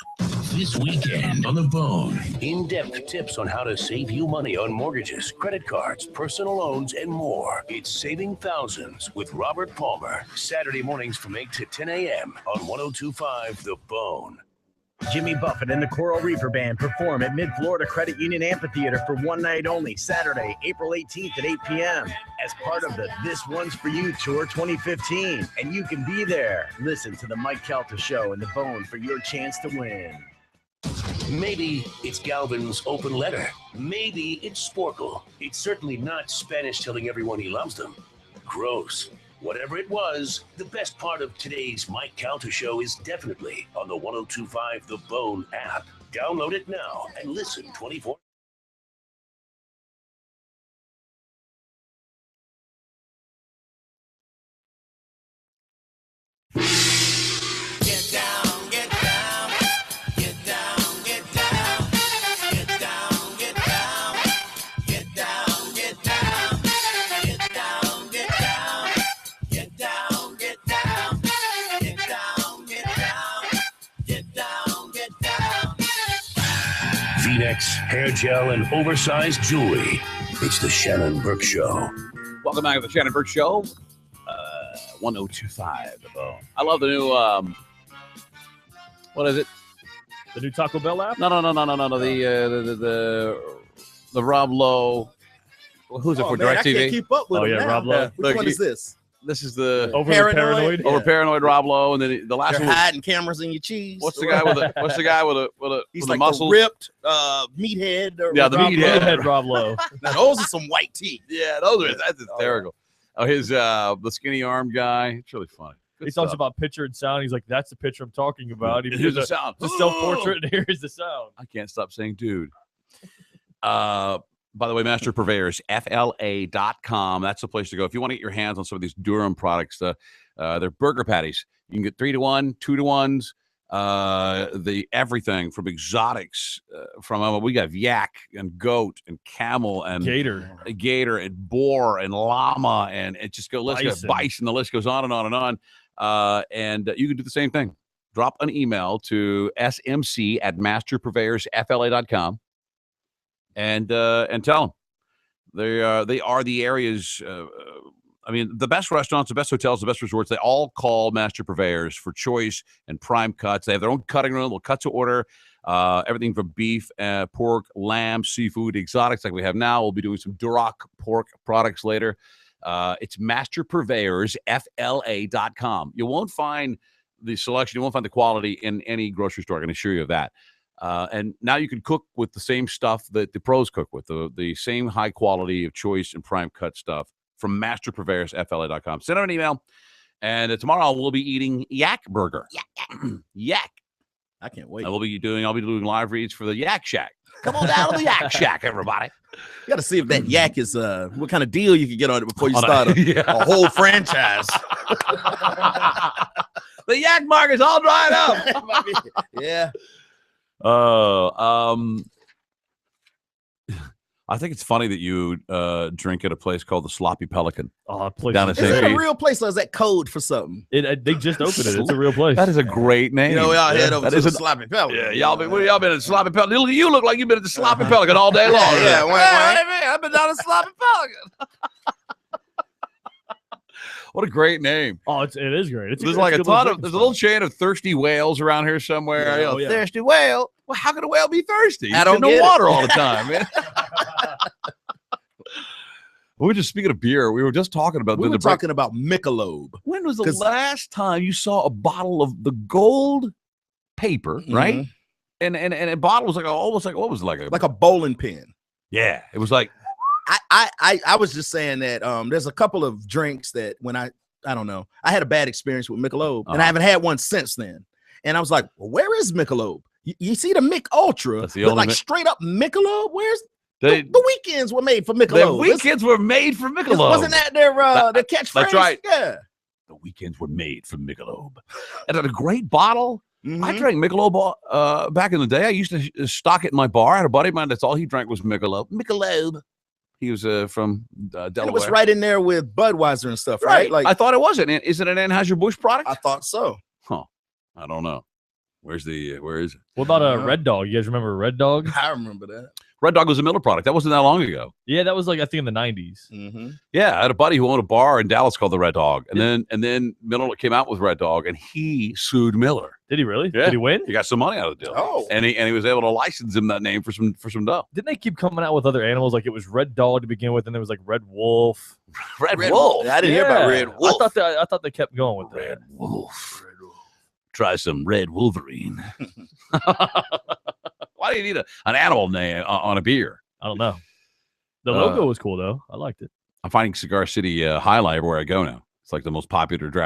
This weekend on The Bone, in-depth tips on how to save you money on mortgages, credit cards, personal loans, and more. It's Saving Thousands with Robert Palmer. Saturday mornings from 8 to 10 a.m. on 102.5 The Bone. Jimmy Buffett and the Coral Reaper Band perform at Mid-Florida Credit Union Amphitheater for one night only, Saturday, April 18th at 8 p.m. as part of the This One's For You Tour 2015. And you can be there. Listen to the Mike Calta Show and The Bone for your chance to win. Maybe it's Galvin's open letter. Maybe it's Sporkle. It's certainly not Spanish telling everyone he loves them. Gross. Whatever it was, the best part of today's Mike Calta Show is definitely on the 102.5 The Bone app. Download it now and listen 24. V-necks, hair gel, and oversized jewelry. It's the Shannon Burke Show. Welcome back to the Shannon Burke Show. 1025 The Bone. I love the new, what is it? The new Taco Bell app? No. The Rob Lowe. Who's it for? Man, DirecTV? I can't keep up with him now. Rob Lowe. Which one is this? This is the paranoid Rob Lowe, and then the last They're one. hiding cameras in your cheese. What's the guy with He's with like the muscles? the ripped meathead. The meathead Rob Lowe. Now those are some white teeth. Yeah, that's hysterical. Oh, his the skinny arm guy. It's really funny. He talks about picture and sound. He's like, "That's the picture I'm talking about." He Here's the sound. The self-portrait, and here's the sound. I can't stop saying, dude. By the way, Master Purveyors, FLA.com. That's the place to go if you want to get your hands on some of these Durham products. They're burger patties. You can get 3-to-1, 2-to-1s. The everything from exotics. We got yak and goat and camel and gator and boar and llama and it just go. Let's go bison. The list goes on and on and on. And you can do the same thing. Drop an email to smc@masterpurveyorsfla.com. And tell them they are the areas. The best restaurants, the best hotels, the best resorts. They all call Master Purveyors for choice and prime cuts. They have their own cutting room. They'll cut to order. Everything from beef, pork, lamb, seafood, exotics like we have now. We'll be doing some Duroc pork products later. It's Master Purveyors FLA.com. You won't find the selection. You won't find the quality in any grocery store. I can assure you of that. And now you can cook with the same stuff that the pros cook with, the same high quality of choice and prime cut stuff from masterpurveyorsfla.com. Send out an email, and tomorrow we'll be eating yak burger. Yak. I can't wait. I'll be doing live reads for the Yak Shack. Come on down to the Yak Shack, everybody. You got to see if that yak is what kind of deal you can get on it before you start a whole franchise. The yak market's all dried up. Yeah. I think it's funny that you drink at a place called the Sloppy Pelican. Oh, place down in Is it St. a real place or is that code for something? They just opened it. It's a real place. That is a great name. You know, we all head over That to is the a- Sloppy Pelican. Yeah, y'all been at the Sloppy Pelican. You look like you've been at the Sloppy Pelican all day long. Yeah, What do you mean? I've been down at Sloppy Pelican. What a great name. Oh, it is great. There's like a ton of, there's a little chain of thirsty whales around here somewhere. Yeah, yeah. Thirsty whale. Well, how can a whale be thirsty? I don't He's in get the it. water all the time, man. We were just speaking of beer. We were just talking about We were talking about Michelob. When was the last time you saw a bottle of the gold paper, right? And a bottle was like almost like what was it like Like a bowling pin. Yeah, it was like I was just saying that there's a couple of drinks that when I don't know, I had a bad experience with Michelob and I haven't had one since then. And I was like, well, where is Michelob? You see the Mick Ultra, That's the but only like Mick- straight up Michelob? Where's They- the weekends were made for Michelob? the weekends were made for Michelob. Wasn't that their catchphrase? That's right. Yeah. The weekends were made for Michelob. And a great bottle. Mm-hmm. I drank Michelob back in the day. I used to stock it in my bar. I had a buddy of mine. That's all he drank was Michelob. Michelob. He was from Delaware. And it was right in there with Budweiser and stuff, right? Like I thought it wasn't. Is it an Anheuser-Busch product? I thought so. Huh. I don't know. Where is it? What about Red Dog? You guys remember Red Dog? I remember that. Red Dog was a Miller product. That wasn't that long ago. Yeah, that was like I think in the 90s. Mm-hmm. Yeah, I had a buddy who owned a bar in Dallas called the Red Dog, and then Miller came out with Red Dog, and he sued Miller. Did he really? Yeah. Did he win? He got some money out of the deal. Oh, and he was able to license him that name for some dough. Didn't they keep coming out with other animals? Like it was Red Dog to begin with, and there was like Red Wolf. Red Wolf. I didn't hear about Red Wolf. I thought they kept going with that. Wolf. Try some Red Wolverine. Why do you need an animal name on a beer? I don't know. The logo was cool though. I liked it. I'm finding Cigar City Highlight everywhere I go now. It's like the most popular local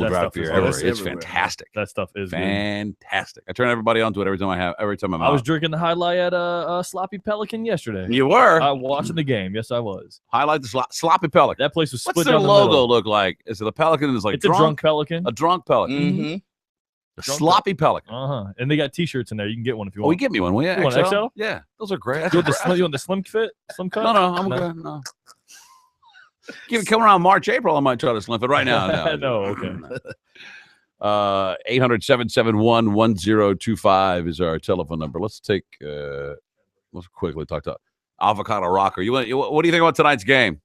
draft beer ever. It's fantastic. That stuff is fantastic. I turn everybody onto it every time I'm I was drinking the Highlight at Sloppy Pelican yesterday. You were watching the game. Yes, I was. Highlight the Sloppy Pelican. That place was split. What's their down the logo middle. look like? Is it a pelican? It's like It's a drunk pelican. A drunk pelican. Mm-hmm. A sloppy pelican. And they got T-shirts in there. You can get one if you Oh, want. you get me one, will you? You want XL? Yeah, those are great. You want the slim fit? Slim cut? No, I'm good. No. Come around March, April, I might try to slim fit right now. No, okay. 800-771-1025 is our telephone number. Let's quickly talk to Avocado Rocker. What do you think about tonight's game?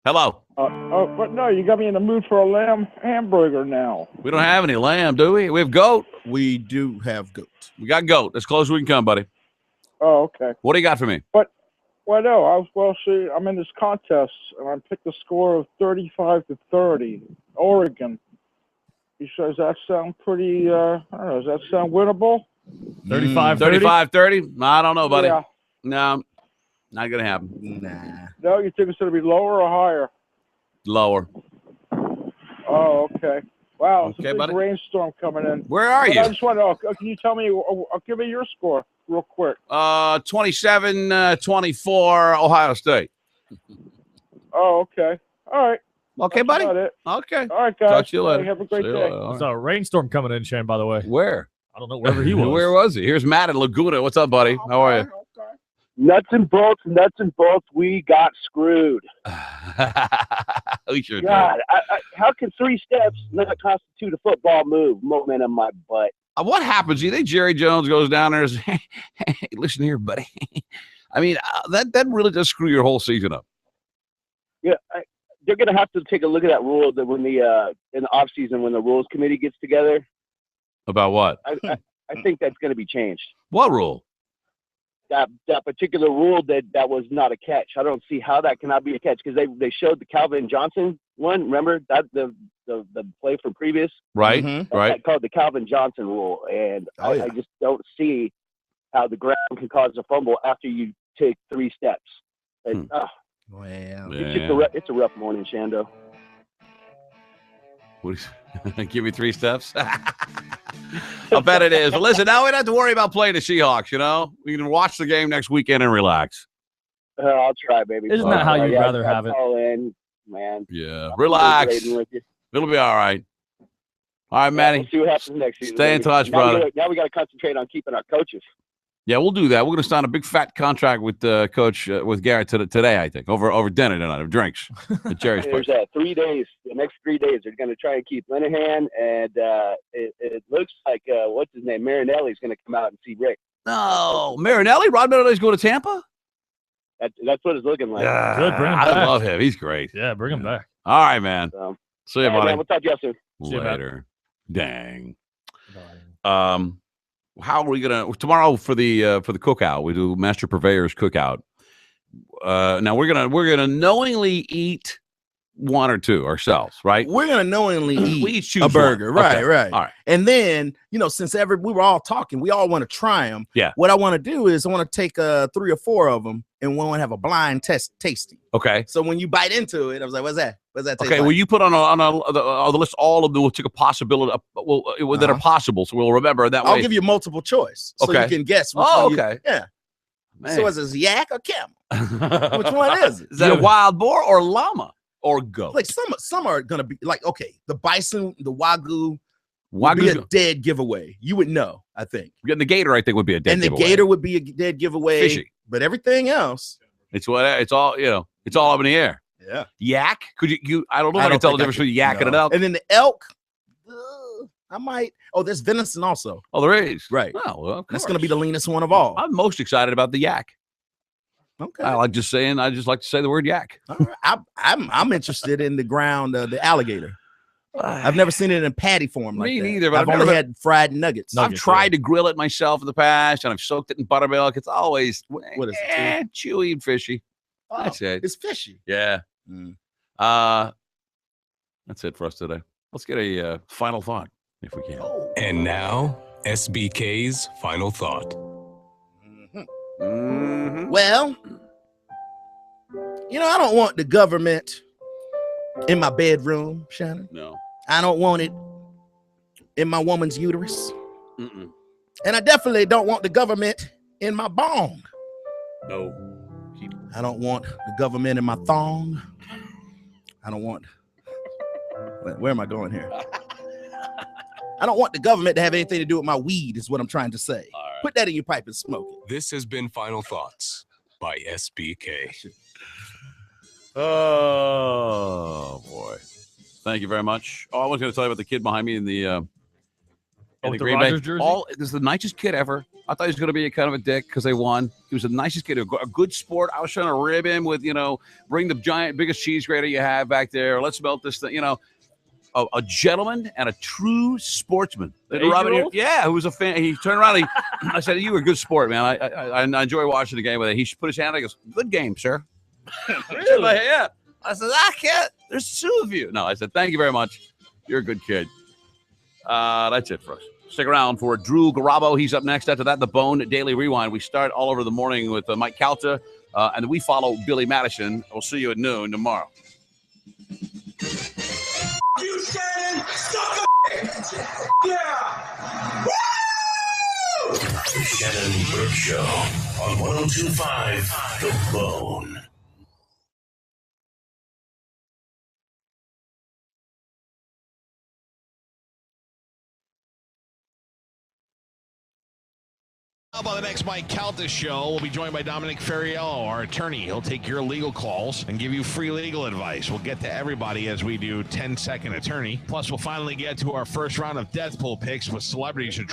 Hello. But no, you got me in the mood for a lamb hamburger now. We don't have any lamb, do we? We have goat. We do have goat. We got goat. As close as we can come, buddy. Oh, okay. What do you got for me? But Well, no, see, I'm in this contest, and I picked a score of 35-30, Oregon. Does that sound pretty, I don't know, does that sound winnable? 35-30? I don't know, buddy. Yeah. No, not going to happen. Nah. No, you think it's going to be lower or higher? Lower. Oh, okay. Wow, it's Okay, a big buddy. rainstorm coming in. Where are But you? I just want to, can you tell me, give me your score real quick. 27-24, Ohio State. Oh, okay. All right. Okay, That's buddy. about it. Okay. All right, guys. Talk to you later. Hey, have a great See you day. later. All There's a rainstorm coming in, Shane, by the way. Where? I don't know, wherever he was. Where was he? Here's Matt in Laguna. What's up, buddy? How are you? Nuts and bolts, we got screwed. We sure did. God, how can 3 steps not constitute a football move? Momentum, my butt. What happens? You think Jerry Jones goes down there and says, hey, listen here, buddy. I mean, that really does screw your whole season up. Yeah, they're going to have to take a look at that rule that when in the off season when the rules committee gets together. About what? I think that's going to be changed. What rule? That particular rule that was not a catch. I don't see how that cannot be a catch because they showed the Calvin Johnson one. Remember that the play from previous, right? Right. That called the Calvin Johnson rule, and I just don't see how the ground can cause a fumble after you take 3 steps. Wow. It's a rough morning, Shando. Give me 3 steps. I bet it is. But listen, now we don't have to worry about playing the Seahawks. You know, we can watch the game next weekend and relax. I'll try, baby. Isn't that how you'd rather have it? Call in, man. Yeah, relax. It'll be all right. All right, Matty. We'll see what happens next season. Stay in touch, now brother. Now we got to concentrate on keeping our coaches. Yeah, we'll do that. We're going to sign a big fat contract with Coach with Garrett today. I think over dinner tonight, of drinks at Jerry's place. There's 3 days. The next 3 days, they're going to try and keep Linehan, and it looks like what's his name, Marinelli's going to come out and see Rick. No, Marinelli. Rod Marinelli's going to Tampa. That's what it's looking like. Yeah, Good, bring him I back. love him. He's great. Yeah, bring him back. All right, man. See you, All right, buddy. man, we'll talk to you soon. See you, man. Later. Dang. How are we gonna tomorrow for the cookout? We do Master Purveyor's cookout. Now we're gonna knowingly eat 1 or 2 ourselves, right? We're gonna knowingly We eat each choose a burger, one. right? Okay. Right. All right. And then since we were all talking, we all want to try them. Yeah. What I want to do is I want to take 3 or 4 of them, and we want to have a blind tasting. Okay. So when you bite into it, I was like, "What's that? What's that taste Okay. like?" Well, you put on the list all of them. We'll take a possibility that are possible, so we'll remember that I'll way. give you multiple choice, so Okay. you can guess. Which Oh, one okay. Yeah. Man. So is it yak or camel? Which one is it? Is that a wild boar or llama or goat? Like some are gonna be like, okay, the bison, the wagyu would be Wagyu's a dead giveaway. You would know, I think. And the gator, I think, would be a dead And the giveaway. gator would be a dead giveaway. Fishy. But everything else, It's all it's all up in the air. yeah. Yak? Could you? I don't know if I can tell the difference between yak and an elk. And then the elk, I might. Oh, there's venison also. Oh, there is. Right. Oh, well, of That's going to course. be the leanest one of all. I'm most excited about the yak. Okay. I like to say the word yak. All right. I'm interested in the ground, the alligator. I've never seen it in patty form like Me that. neither, but I've I've only never- had fried nuggets. I've tried to grill it myself in the past, and I've soaked it in buttermilk. It's always What is it? chewy and fishy. Oh, That's it. It's fishy. Yeah. Mm. That's it for us today. Let's get a final thought, if we can. And now, SBK's final thought. Well, I don't want the government in my bedroom, Shannon. No. I don't want it in my woman's uterus. Mm-mm. And I definitely don't want the government in my bong. No. I don't want the government in my thong. I don't want... Where am I going here? I don't want the government to have anything to do with my weed, is what I'm trying to say. Put that in your pipe and smoke it. This has been Final Thoughts by SBK. Oh, boy. Thank you very much. Oh, I was going to tell you about the kid behind me in the with the Green Bay. Rodgers jersey? This is the nicest kid ever. I thought he was going to be a kind of a dick because they won. He was the nicest kid, a good sport. I was trying to rib him with, bring the biggest cheese grater you have back there. Let's melt this thing, a gentleman and a true sportsman. Eight-year-old? Yeah, who was a fan. He turned around. I said, "You were a good sport, man. I enjoy watching the game with it." He put his hand out. He goes, "Good game, sir." Really? Yeah. I said, "I can't. There's two of you." No, I said, "Thank you very much. You're a good kid." That's it for us. Stick around for Drew Garabo. He's up next. After that, the Bone Daily Rewind. We start all over the morning with Mike Calta, and we follow Billy Madison. We'll see you at noon tomorrow. You, Shannon, suck a yeah! Woo! The Shannon Burke Show on 102.5 The Bone. How about the next Mike Calta show? We'll be joined by Dominic Ferriello, our attorney. He'll take your legal calls and give you free legal advice. We'll get to everybody as we do 10-second attorney. Plus, we'll finally get to our first round of death pool picks with celebrities who